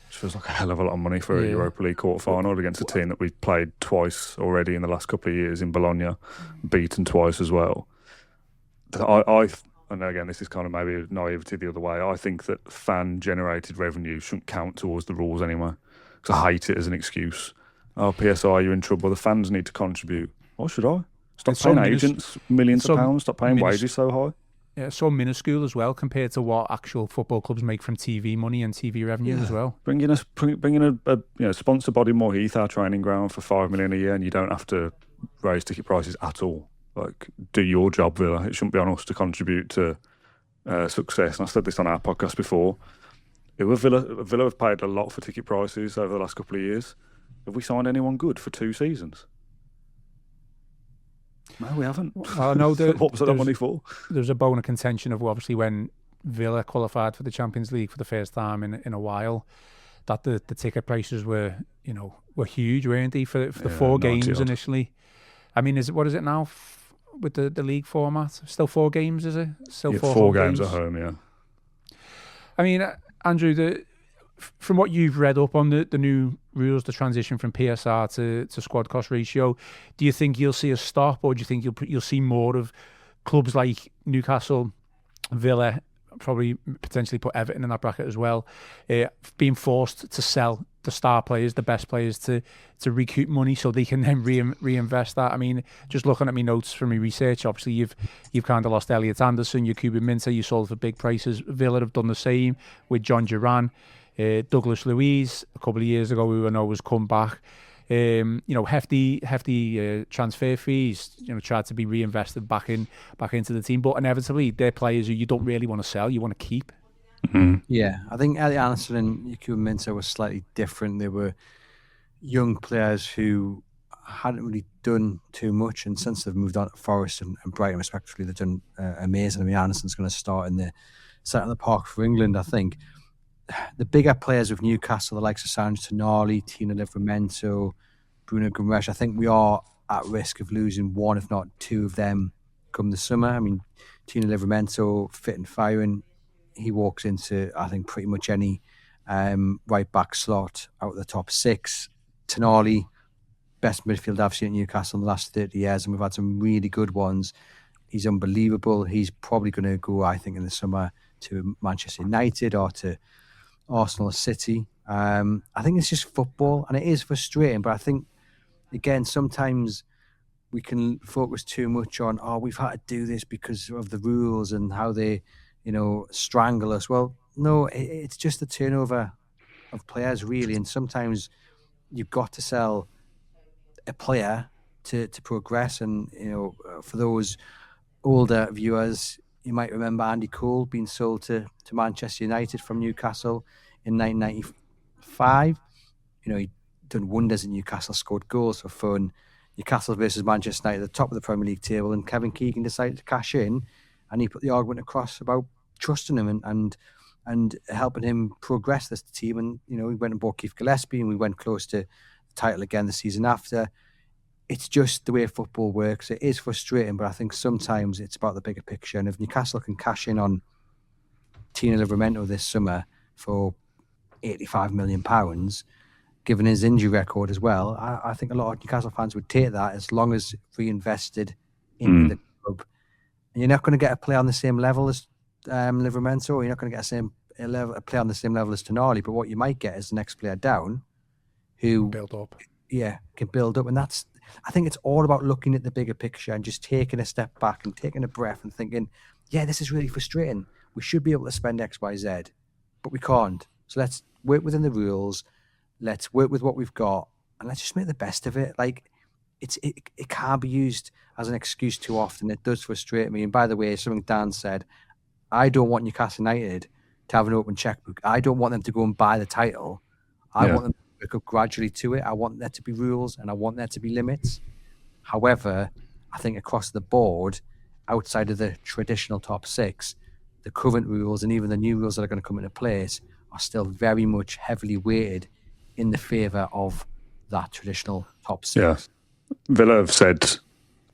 which feels like a hell of a lot of money for a Europa League quarter final against a team that we've played twice already in the last couple of years in Bologna, beaten twice as well. And again, this is kind of maybe naivety the other way. I think that fan-generated revenue shouldn't count towards the rules anyway, because I hate it as an excuse. Oh, PSR, you're in trouble. The fans need to contribute. Why should I? Stop paying agents millions of pounds. Stop paying wages so high. Yeah, so minuscule as well compared to what actual football clubs make from TV money and TV revenue as well. Bring in a sponsor Bodymore Heath, our training ground, for $5 million a year, and you don't have to raise ticket prices at all. Like, do your job, Villa. It shouldn't be on us to contribute to success. And I said this on our podcast before. Villa have paid a lot for ticket prices over the last couple of years. Have we signed anyone good for 2 seasons? No, we haven't. Well, no, what was that money for? There's a bone of contention of obviously when Villa qualified for the Champions League for the first time in a while, that the ticket prices were huge, weren't they, for the 4 games initially? I mean, what is it now? With the league format, still 4 games, is it? Still 4 games at home, yeah. I mean, Andrew, from what you've read up on the new rules, the transition from PSR to squad cost ratio, do you think you'll see a stop, or do you think you'll see more of clubs like Newcastle, Villa, probably potentially put Everton in that bracket as well, being forced to sell the star players, the best players, to recoup money so they can then reinvest that? I mean, just looking at my notes from my research, obviously you've kind of lost Elliot Anderson, Yakubu Minteh, you sold for big prices. Villa have done the same with John Duran. Douglas Luiz, a couple of years ago, we know was come back. Hefty transfer fees, tried to be reinvested back into the team, but inevitably they're players who you don't really want to sell, you want to keep. Mm-hmm. Yeah, I think Elliot Anderson and Yakubu Minteh were slightly different. They were young players who hadn't really done too much, and since they've moved on to Forest and Brighton respectively, they've done amazing. I mean, Anderson's going to start in the centre of the park for England, I think. The bigger players of Newcastle, the likes of Sanj Tonali, Tino Livramento, Bruno Guimaraes, I think we are at risk of losing 1, if not 2 of them come the summer. I mean, Tino Livramento, fit and firing, he walks into, I think, pretty much any right back slot out of the top 6. Tonali, best midfield I've seen at Newcastle in the last 30 years, and we've had some really good ones. He's unbelievable. He's probably going to go, I think, in the summer to Manchester United or to Arsenal or City. I think it's just football, and it is frustrating, but I think, again, sometimes we can focus too much on, we've had to do this because of the rules and how they, strangle us. Well, no, it's just the turnover of players, really, and sometimes you've got to sell a player to progress. And, for those older viewers, you might remember Andy Croll being sold to Manchester United from Newcastle in 1995. He'd done wonders in Newcastle, scored goals for fun. Newcastle versus Manchester United at the top of the Premier League table, and Kevin Keegan decided to cash in, and he put the argument across about trusting him and helping him progress this team. And we went and bought Keith Gillespie, and we went close to the title again the season after. It's just the way football works. It is frustrating, but I think sometimes it's about the bigger picture. And if Newcastle can cash in on Tino Livramento this summer for £85 million, given his injury record as well, I think a lot of Newcastle fans would take that as long as reinvested into the club. And you're not going to get a play on the same level as Livramento, or you're not going to get a play on the same level as Tonali, but what you might get is the next player down who build up. Yeah, can build up. And I think it's all about looking at the bigger picture and just taking a step back and taking a breath and thinking, yeah, this is really frustrating. We should be able to spend X, Y, Z, but we can't. So let's work within the rules. Let's work with what we've got, and let's just make the best of it. Like, it can't be used as an excuse too often. It does frustrate me. And by the way, something Dan said, I don't want Newcastle United to have an open checkbook. I don't want them to go and buy the title. I want them to work up gradually to it. I want there to be rules, and I want there to be limits. However, I think across the board, outside of the traditional top six, the current rules and even the new rules that are going to come into place are still very much heavily weighted in the favour of that traditional top six. Yeah. Villa have said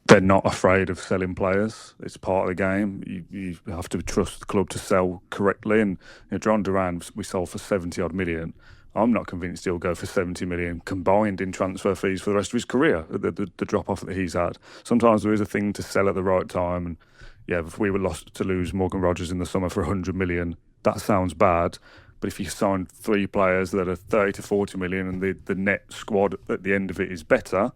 they're not afraid of selling players. It's part of the game. You have to trust the club to sell correctly. And John Duran, we sold for 70 odd million. I'm not convinced he'll go for 70 million combined in transfer fees for the rest of his career, the drop off that he's had. Sometimes there is a thing to sell at the right time. And yeah, if we were lost to lose Morgan Rogers in the summer for 100 million, that sounds bad. But if you sign 3 players that are 30 to 40 million and the net squad at the end of it is better,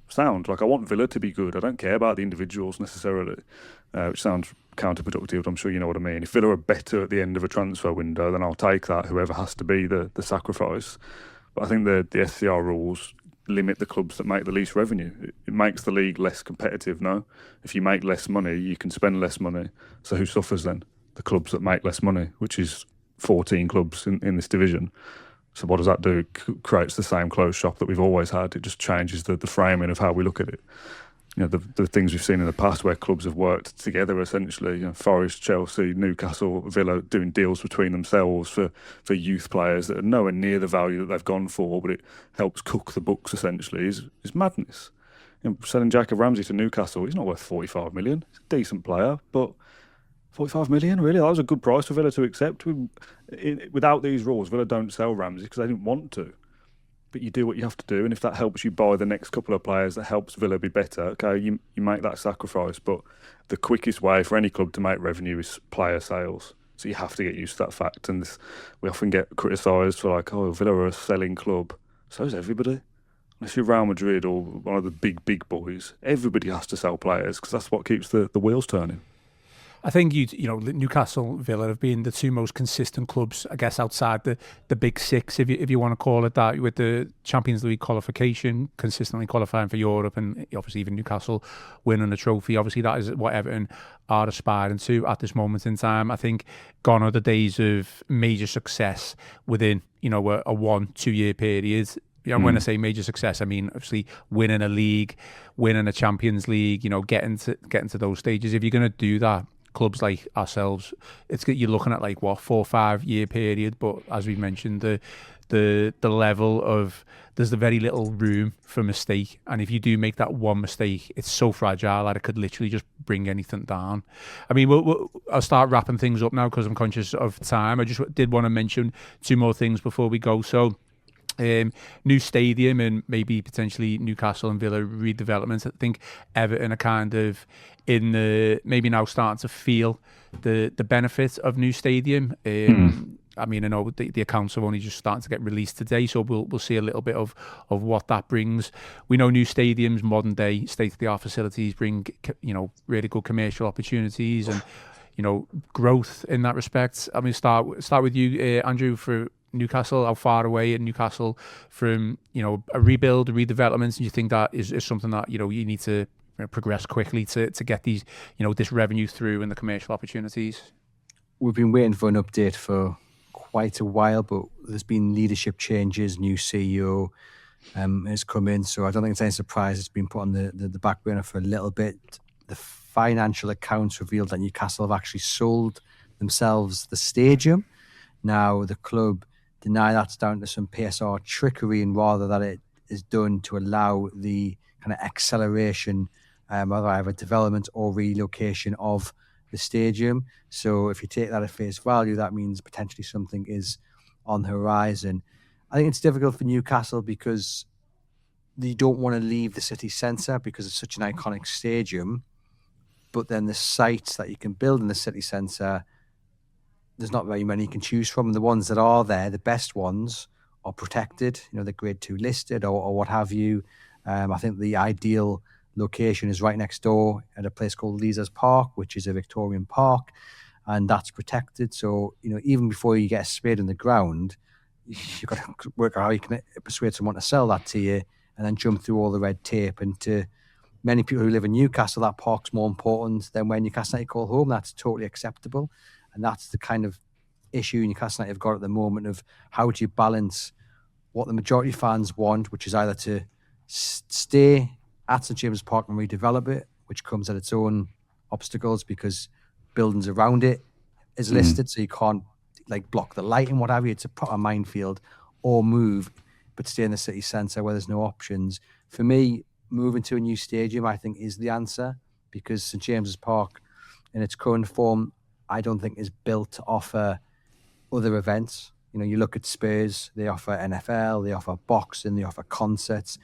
sound like I want Villa to be good. I don't care about the individuals necessarily, which sounds counterproductive, but I'm sure you know what I mean. If Villa are better at the end of a transfer window, then I'll take that, whoever has to be the sacrifice. But I think the SCR rules limit the clubs that make the least revenue. It makes the league less competitive, no? If you make less money, you can spend less money. So who suffers then? The clubs that make less money, which is 14 clubs in this division. So what does that do? It creates the same closed shop that we've always had. It just changes the framing of how we look at it. The things we've seen in the past where clubs have worked together essentially, Forest, Chelsea, Newcastle, Villa doing deals between themselves for youth players that are nowhere near the value that they've gone for, but it helps cook the books essentially, is madness. Selling Jacob Ramsey to Newcastle, he's not worth 45 million. He's a decent player, but 45 million, really? That was a good price for Villa to accept. Without these rules, Villa don't sell Ramsey because they didn't want to. But you do what you have to do, and if that helps you buy the next couple of players that helps Villa be better, okay, you make that sacrifice. But the quickest way for any club to make revenue is player sales. So you have to get used to that fact. And we often get criticised for like, oh, Villa are a selling club. So is everybody. Unless you're Real Madrid or one of the big boys, everybody has to sell players because that's what keeps the wheels turning. I think Newcastle, Villa have been the 2 most consistent clubs, I guess, outside the big 6, if you want to call it that, with the Champions League qualification, consistently qualifying for Europe, and obviously even Newcastle winning a trophy. Obviously, that is what Everton are aspiring to at this moment in time. I think gone are the days of major success within a 1-2 year period. When I say major success, I mean obviously winning a league, winning a Champions League. Getting to those stages. If you're going to do that, clubs like ourselves, you're looking at 4 or 5 year period. But as we mentioned, the level of there's very little room for mistake, and if you do make that one mistake, it's so fragile that it could literally just bring anything down. I mean, I'll start wrapping things up now because I'm conscious of time. I just did want to mention 2 more things before we go. So. New stadium and maybe potentially Newcastle and Villa redevelopments. I think Everton are kind of maybe now starting to feel the benefits of new stadium. I mean, I know the accounts are only just starting to get released today, so we'll see a little bit of what that brings. We know new stadiums, modern day state-of-the-art facilities bring really good commercial opportunities and growth in that respect. I mean, start with you, Andrew, for Newcastle. How far away in Newcastle from a rebuild, a redevelopment? Do you think that is something that you need to progress quickly to get these, this revenue through and the commercial opportunities? We've been waiting for an update for quite a while, but there's been leadership changes, new CEO has come in, so I don't think it's any surprise it's been put on the back burner for a little bit. The financial accounts revealed that Newcastle have actually sold themselves the stadium. Now, the club deny that's down to some PSR trickery, and rather that it is done to allow the kind of acceleration of either development or relocation of the stadium. So if you take that at face value, that means potentially something is on the horizon. I think it's difficult for Newcastle because they don't want to leave the city centre because it's such an iconic stadium. But then the sites that you can build in the city centre, there's not very many you can choose from. The ones that are there, the best ones, are protected. They're grade 2 listed or what have you. I think the ideal location is right next door at a place called Leazes Park, which is a Victorian park, and that's protected. So, even before you get a spade in the ground, you've got to work out how you can persuade someone to sell that to you and then jump through all the red tape. And to many people who live in Newcastle, that park's more important than when Newcastle United call home. That's totally acceptable. And that's the kind of issue Newcastle United have got at the moment of how do you balance what the majority fans want, which is either to stay at St James's Park and redevelop it, which comes at its own obstacles because buildings around it is listed, so you can't block the light and what have you. It's a proper minefield. Or move, but stay in the city centre where there's no options. For me, moving to a new stadium, I think, is the answer, because St James's Park, in its current form, I don't think is built to offer other events. You look at Spurs, they offer NFL, they offer boxing, they offer concerts,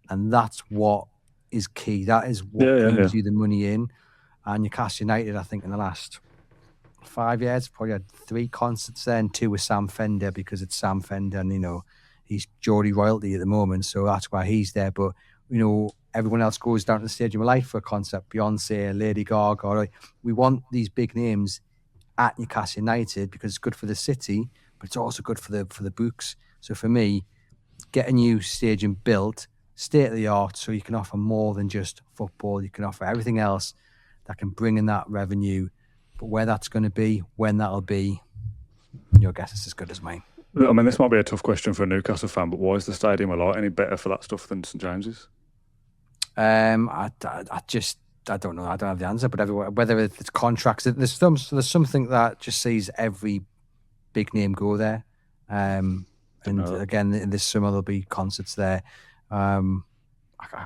and that's what is key. That is what brings you the money in. And Newcastle United, I think, in the last 5 years, probably had 3 concerts there, and 2 with Sam Fender, because it's Sam Fender, and he's Geordie royalty at the moment, so that's why he's there. But everyone else goes down to the Stadium of Light for a concert. Beyonce, Lady Gaga. We want these big names at Newcastle United because it's good for the city, but it's also good for the books. So for me, get a new stadium built, state of the art, so you can offer more than just football. You can offer everything else that can bring in that revenue. But where that's going to be, when that'll be, your guess is as good as mine. I mean, this might be a tough question for a Newcastle fan, but why is the Stadium of Light any better for that stuff than St James's? I don't know. I don't have the answer. But everywhere, whether it's contracts, there's something that just sees every big name go there. And again, this summer there'll be concerts there. I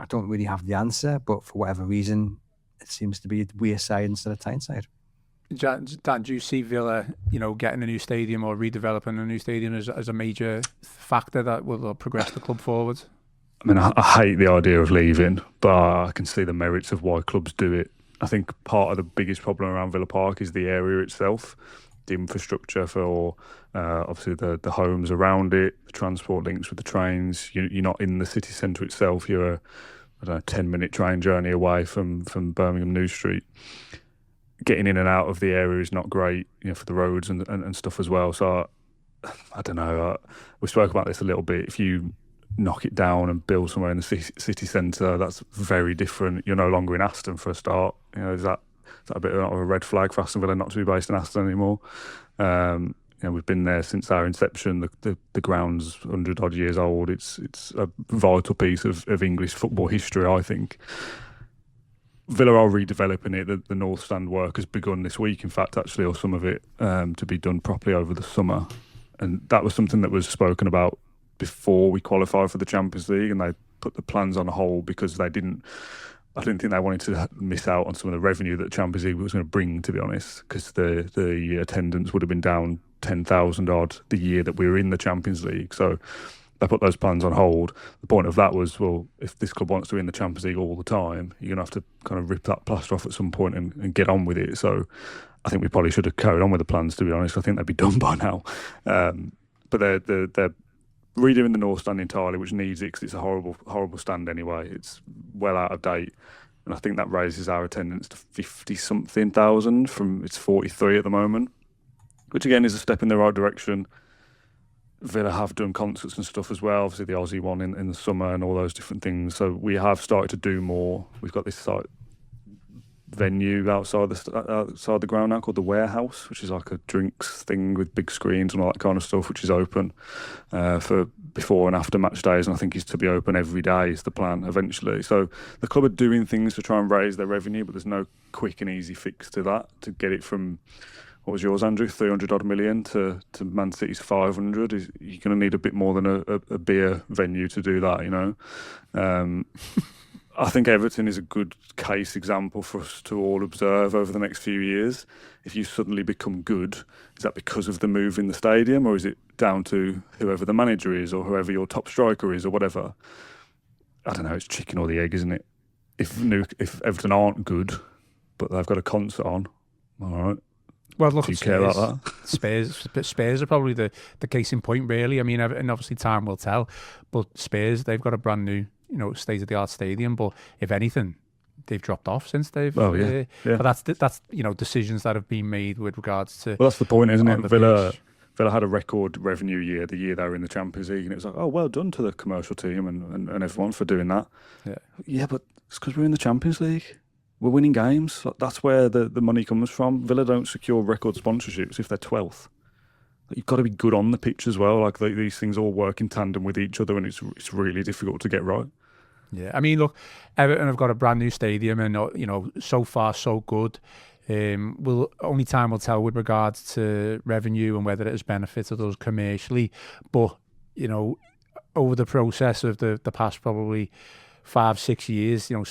don't really have the answer, but for whatever reason, it seems to be weird side instead of Tyneside. Dan, do you see Villa, getting a new stadium or redeveloping a new stadium as a major factor that will progress the club forward? I mean, I hate the idea of leaving, but I can see the merits of why clubs do it. I think part of the biggest problem around Villa Park is the area itself, the infrastructure for obviously the homes around it, the transport links with the trains. You're not in the city centre itself. You're a 10-minute train journey away from Birmingham New Street. Getting in and out of the area is not great, for the roads and stuff as well. So I don't know. We spoke about this a little bit. If you knock it down and build somewhere in the city centre, that's very different. You're no longer in Aston for a start. Is that a bit of a red flag for Aston Villa not to be based in Aston anymore? We've been there since our inception. The ground's 100 odd years old. It's a vital piece of English football history, I think. Villa are redeveloping it. The North Stand work has begun this week, in fact, actually, or some of it, to be done properly over the summer. And that was something that was spoken about before we qualified for the Champions League, and they put the plans on hold because I didn't think they wanted to miss out on some of the revenue that the Champions League was going to bring, to be honest, because the attendance would have been down 10,000 odd the year that we were in the Champions League. So they put those plans on hold. The point of that was, well, if this club wants to win the Champions League all the time, you're going to have to kind of rip that plaster off at some point and get on with it. So I think we probably should have carried on with the plans, to be honest. I think they'd be done by now. But they're redoing the North Stand entirely, which needs it because it's a horrible stand anyway. It's well out of date. And I think that raises our attendance to 50-something thousand from its 43 at the moment, which again is a step in the right direction. Villa have done concerts and stuff as well, obviously the Aussie one in the summer and all those different things. So we have started to do more. We've got this venue outside the ground now called the Warehouse, which is like a drinks thing with big screens and all that kind of stuff, which is open for before and after match days, and I think is to be open every day is the plan eventually. So the club are doing things to try and raise their revenue, but there's no quick and easy fix to that, to get it from, what was yours, Andrew, 300 odd million to Man City's 500. You're going to need a bit more than a beer venue to do that, you know. I think Everton is a good case example for us to all observe over the next few years. If you suddenly become good, is that because of the move in the stadium, or is it down to whoever the manager is or whoever your top striker is or whatever? I don't know, it's chicken or the egg, isn't it? If Everton aren't good, but they've got a concert on, all right. Well, look, do you care about that? Spurs are probably the case in point, really. I mean, and obviously time will tell, but Spurs, they've got a brand new, you know, state-of-the-art stadium, but if anything, they've dropped off since they've. Oh yeah. But that's you know, decisions that have been made with regards to. Well, that's the point, isn't it? Villa had a record revenue year the year they were in the Champions League, and it was like, oh, well done to the commercial team and everyone for doing that. Yeah, but it's because we're in the Champions League. We're winning games. That's where the money comes from. Villa don't secure record sponsorships if they're 12th. You've got to be good on the pitch as well. Like these things all work in tandem with each other, and it's really difficult to get right. Yeah, I mean, look, Everton have got a brand new stadium, and you know, so far so good. Only time will tell with regards to revenue and whether it has benefited us commercially. But you know, over the process of the past probably 5-6 years, you know,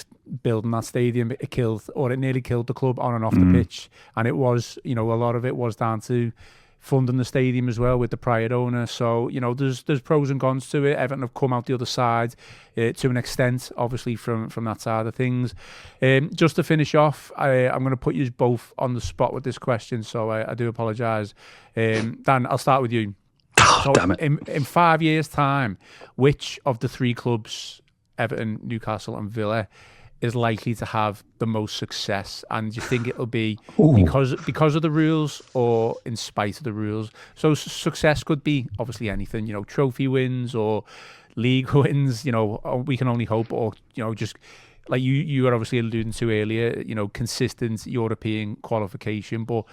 building that stadium, it nearly killed the club on and off the pitch, and it was, you know, a lot of it was down to funding the stadium as well with the prior owner. So, you know, there's pros and cons to it. Everton have come out the other side to an extent, obviously, from that side of things. Just to finish off, I'm going to put you both on the spot with this question, so I do apologise. Dan, I'll start with you. So damn it. In 5 years' time, which of the three clubs, Everton, Newcastle and Villa, is likely to have the most success? And do you think it'll be because of the rules or in spite of the rules? So success could be obviously anything, you know, trophy wins or league wins, you know, we can only hope, or, you know, just like you were obviously alluding to earlier, you know, consistent European qualification. But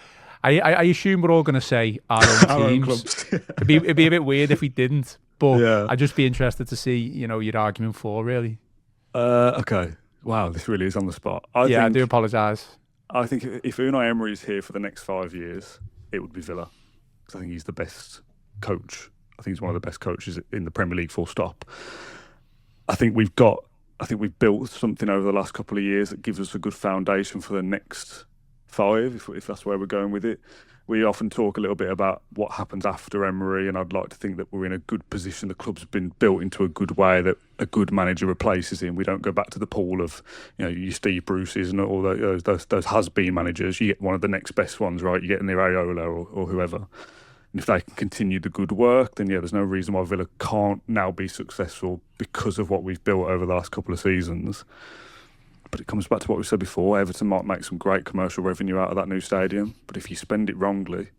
I assume we're all going to say our own teams. It'd be a bit weird if we didn't, but yeah. I'd just be interested to see, you know, your argument for, really. Okay. Wow, this really is on the spot. I do apologise. I think if Unai Emery is here for the next 5 years, it would be Villa. Because I think he's the best coach. I think he's one of the best coaches in the Premier League, full stop. I think we've built something over the last couple of years that gives us a good foundation for the next 5, if that's where we're going with it. We often talk a little bit about what happens after Emery, and I'd like to think that we're in a good position. The club's been built into a good way that a good manager replaces him. We don't go back to the pool of, you know, your Steve Bruce's and all those has-been managers. You get one of the next best ones, right? You get an Iraola or whoever. And if they can continue the good work, then yeah, there's no reason why Villa can't now be successful because of what we've built over the last couple of seasons. But it comes back to what we said before. Everton might make some great commercial revenue out of that new stadium, but if you spend it wrongly,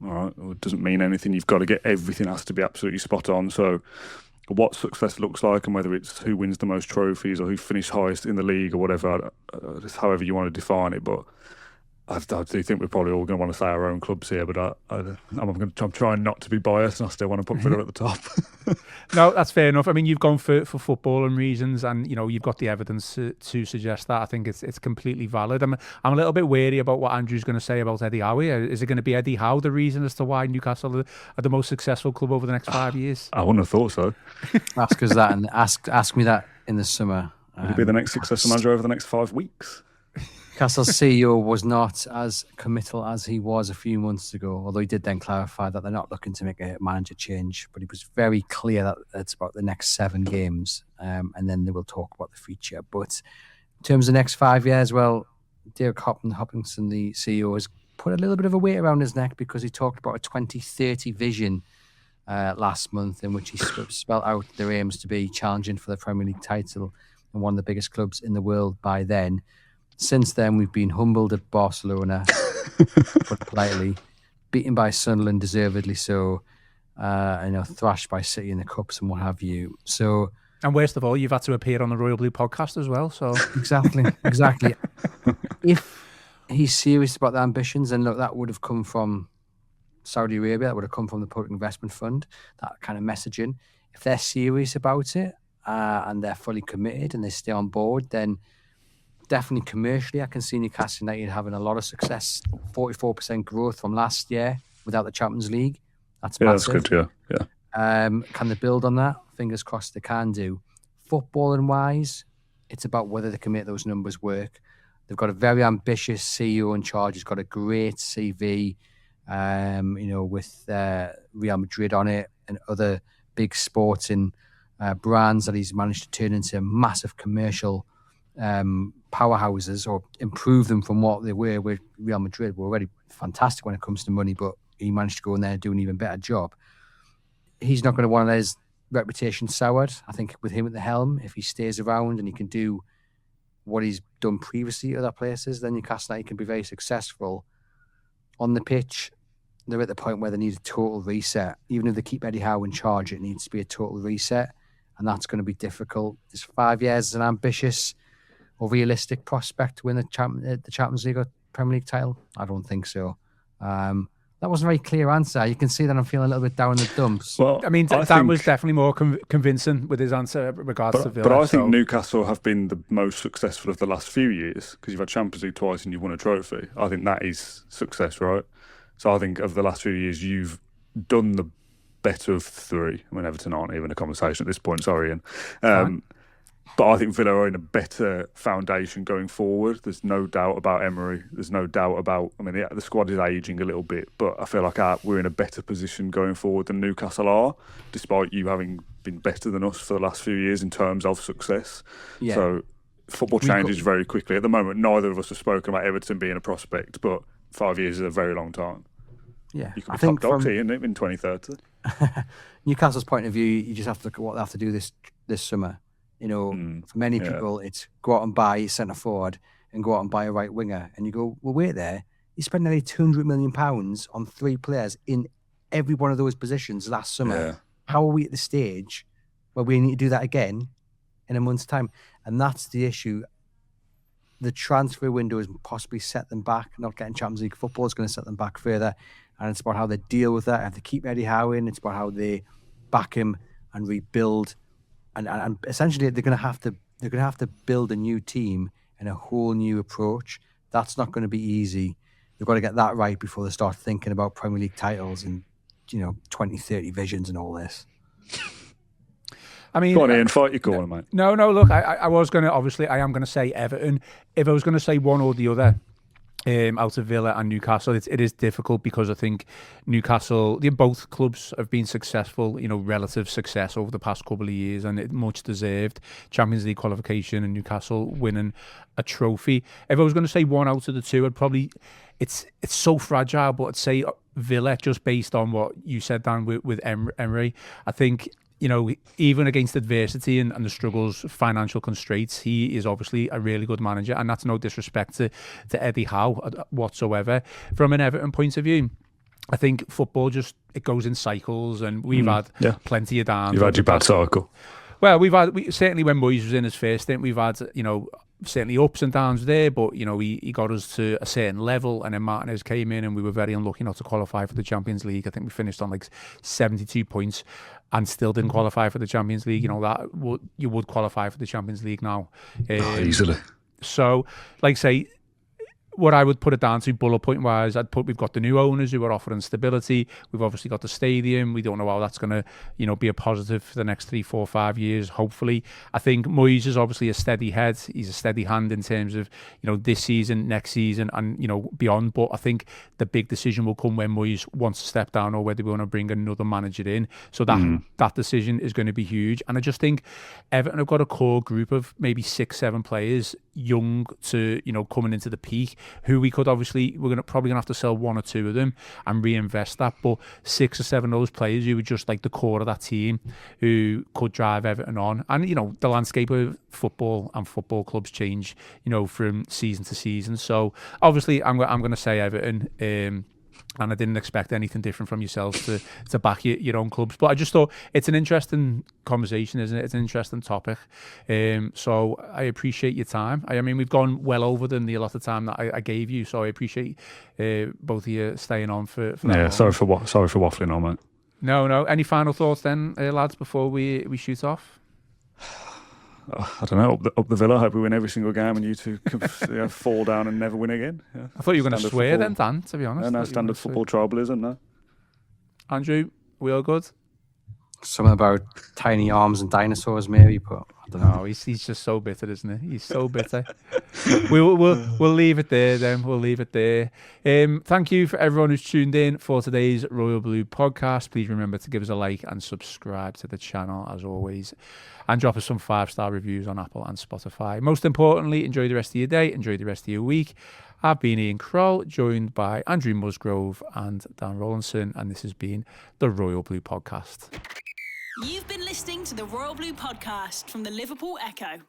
all right, well, it doesn't mean anything. You've got to get everything has to be absolutely spot on. So what success looks like, and whether it's who wins the most trophies or who finished highest in the league or whatever, however you want to define it. But I do think we're probably all going to want to say our own clubs here, but I'm trying not to be biased, and I still want to put Villa at the top. No, that's fair enough. I mean, you've gone for footballing reasons, and you know you've got the evidence to suggest that. I think it's completely valid. I'm a little bit wary about what Andrew's going to say about Eddie Howe. Is it going to be Eddie Howe the reason as to why Newcastle are the most successful club over the next 5 years? I wouldn't have thought so. Ask us that, and ask me that in the summer. Would he be the next successful manager over the next 5 weeks? Newcastle's CEO was not as committal as he was a few months ago, although he did then clarify that they're not looking to make a manager change, but he was very clear that it's about the next 7 games, and then they will talk about the future. But in terms of the next 5 years, well, Derek Hopkinson, the CEO, has put a little bit of a weight around his neck because he talked about a 2030 vision last month, in which he spelled out their aims to be challenging for the Premier League title and one of the biggest clubs in the world by then. Since then, we've been humbled at Barcelona, put politely, beaten by Sunderland, deservedly so, thrashed by City in the cups and what have you. So, and worst of all, you've had to appear on the Royal Blue podcast as well. So exactly. If he's serious about the ambitions, then look, that would have come from Saudi Arabia. That would have come from the Public Investment Fund, that kind of messaging. If they're serious about it and they're fully committed and they stay on board, then definitely commercially, I can see Newcastle United having a lot of success. 44% growth from last year without the Champions League. That's massive. That's good, yeah. Can they build on that? Fingers crossed they can do. Footballing wise, it's about whether they can make those numbers work. They've got a very ambitious CEO in charge. He's got a great CV, with Real Madrid on it and other big sporting brands that he's managed to turn into massive commercial powerhouses, or improve them from what they were with Real Madrid. Were already fantastic when it comes to money, but he managed to go in there and do an even better job. He's not going to want to let his reputation soured. I think with him at the helm, if he stays around and he can do what he's done previously at other places, then Newcastle United can be very successful. On the pitch, they're at the point where they need a total reset. Even if they keep Eddie Howe in charge, it needs to be a total reset, and that's going to be difficult. Is 5 years an ambitious or realistic prospect to win the Champions League or Premier League title? I don't think so. That wasn't a very clear answer. You can see that I'm feeling a little bit down in the dumps. Well, I mean, Dan was definitely more convincing with his answer regards to Villa. But I think Newcastle have been the most successful of the last few years, because you've had Champions League twice and you've won a trophy. I think that is success, right? So I think of the last few years, you've done the better of three. I mean, Everton aren't even a conversation at this point, sorry, Ian. But I think Villa are in a better foundation going forward. There's no doubt about Emery. There's no doubt about, I mean, the squad is ageing a little bit, but I feel like we're in a better position going forward than Newcastle are, despite you having been better than us for the last few years in terms of success. Yeah. So football changes very quickly. At the moment, neither of us have spoken about Everton being a prospect, but 5 years is a very long time. Yeah, you could be top dogs here in 2030. Newcastle's point of view, you just have to look at what they have to do this summer. For many people, it's go out and buy a centre forward and go out and buy a right winger. And you go, well, wait there. You spent nearly £200 million on 3 players in every one of those positions last summer. Yeah. How are we at the stage where we need to do that again in a month's time? And that's the issue. The transfer window has possibly set them back. Not getting Champions League football is going to set them back further. And it's about how they deal with that. If they keep Eddie Howe in, it's about how they back him and rebuild. And essentially, they're going to have to build a new team and a whole new approach. That's not going to be easy. They've got to get that right before they start thinking about Premier League titles and 2030 visions and all this. I mean, go on, Ian, fight your corner, mate. No. Look, I was going to, obviously, I am going to say Everton. If I was going to say one or the other, out of Villa and Newcastle, it is difficult, because I think Newcastle, both clubs have been successful, relative success over the past couple of years, and it much deserved Champions League qualification and Newcastle winning a trophy. If I was going to say one out of the two, I'd probably, it's so fragile, but I'd say Villa, just based on what you said, Dan, with Emery. I think, even against adversity and the struggles, financial constraints, he is obviously a really good manager, and that's no disrespect to Eddie Howe whatsoever. From an Everton point of view, I think football it goes in cycles, and we've had plenty of downs. You've had your bad cycle. Well, certainly when Moyes was in his first stint, we've had, certainly ups and downs there, but, he got us to a certain level, and then Martinez came in and we were very unlucky not to qualify for the Champions League. I think we finished on 72 points and still didn't qualify for the Champions League. You would qualify for the Champions League now. Easily. So, say, what I would put it down to, bullet point wise, we've got the new owners who are offering stability. We've obviously got the stadium. We don't know how that's going to, be a positive for the next 3, 4, 5 years, hopefully. I think Moyes is obviously a steady head. He's a steady hand in terms of, this season, next season, and, beyond. But I think the big decision will come when Moyes wants to step down, or whether we want to bring another manager in. So that decision is going to be huge. And I just think Everton have got a core group of maybe 6, 7 players, young to, coming into the peak, who we could obviously, probably gonna have to sell 1 or 2 of them and reinvest that, but 6 or 7 of those players who were just the core of that team, who could drive Everton on. And the landscape of football and football clubs change, from season to season. So obviously I'm going to say Everton. And I didn't expect anything different from yourselves to back your own clubs. But I just thought it's an interesting conversation, isn't it? It's an interesting topic. So I appreciate your time. I mean, we've gone well over than the allotted time that I gave you. So I appreciate both of you staying on for that. Yeah, sorry for waffling on, mate. No. Any final thoughts then, lads, before we shoot off? I don't know. Up the Villa, I hope we win every single game and you two can fall down and never win again. Yeah. I thought you were going to swear then, Dan, to be honest. No, standard football tribalism, no. Andrew, we all good? Something about tiny arms and dinosaurs, maybe, but I don't know. No, he's just so bitter, isn't he? He's so bitter. We'll leave it there then. We'll leave it there. Thank you for everyone who's tuned in for today's Royal Blue podcast. Please remember to give us a like and subscribe to the channel as always. And drop us some 5-star reviews on Apple and Spotify. Most importantly, enjoy the rest of your day. Enjoy the rest of your week. I've been Ian Croll, joined by Andrew Musgrove and Dan Rolinson. And this has been the Royal Blue Podcast. You've been listening to the Royal Blue Podcast from the Liverpool Echo.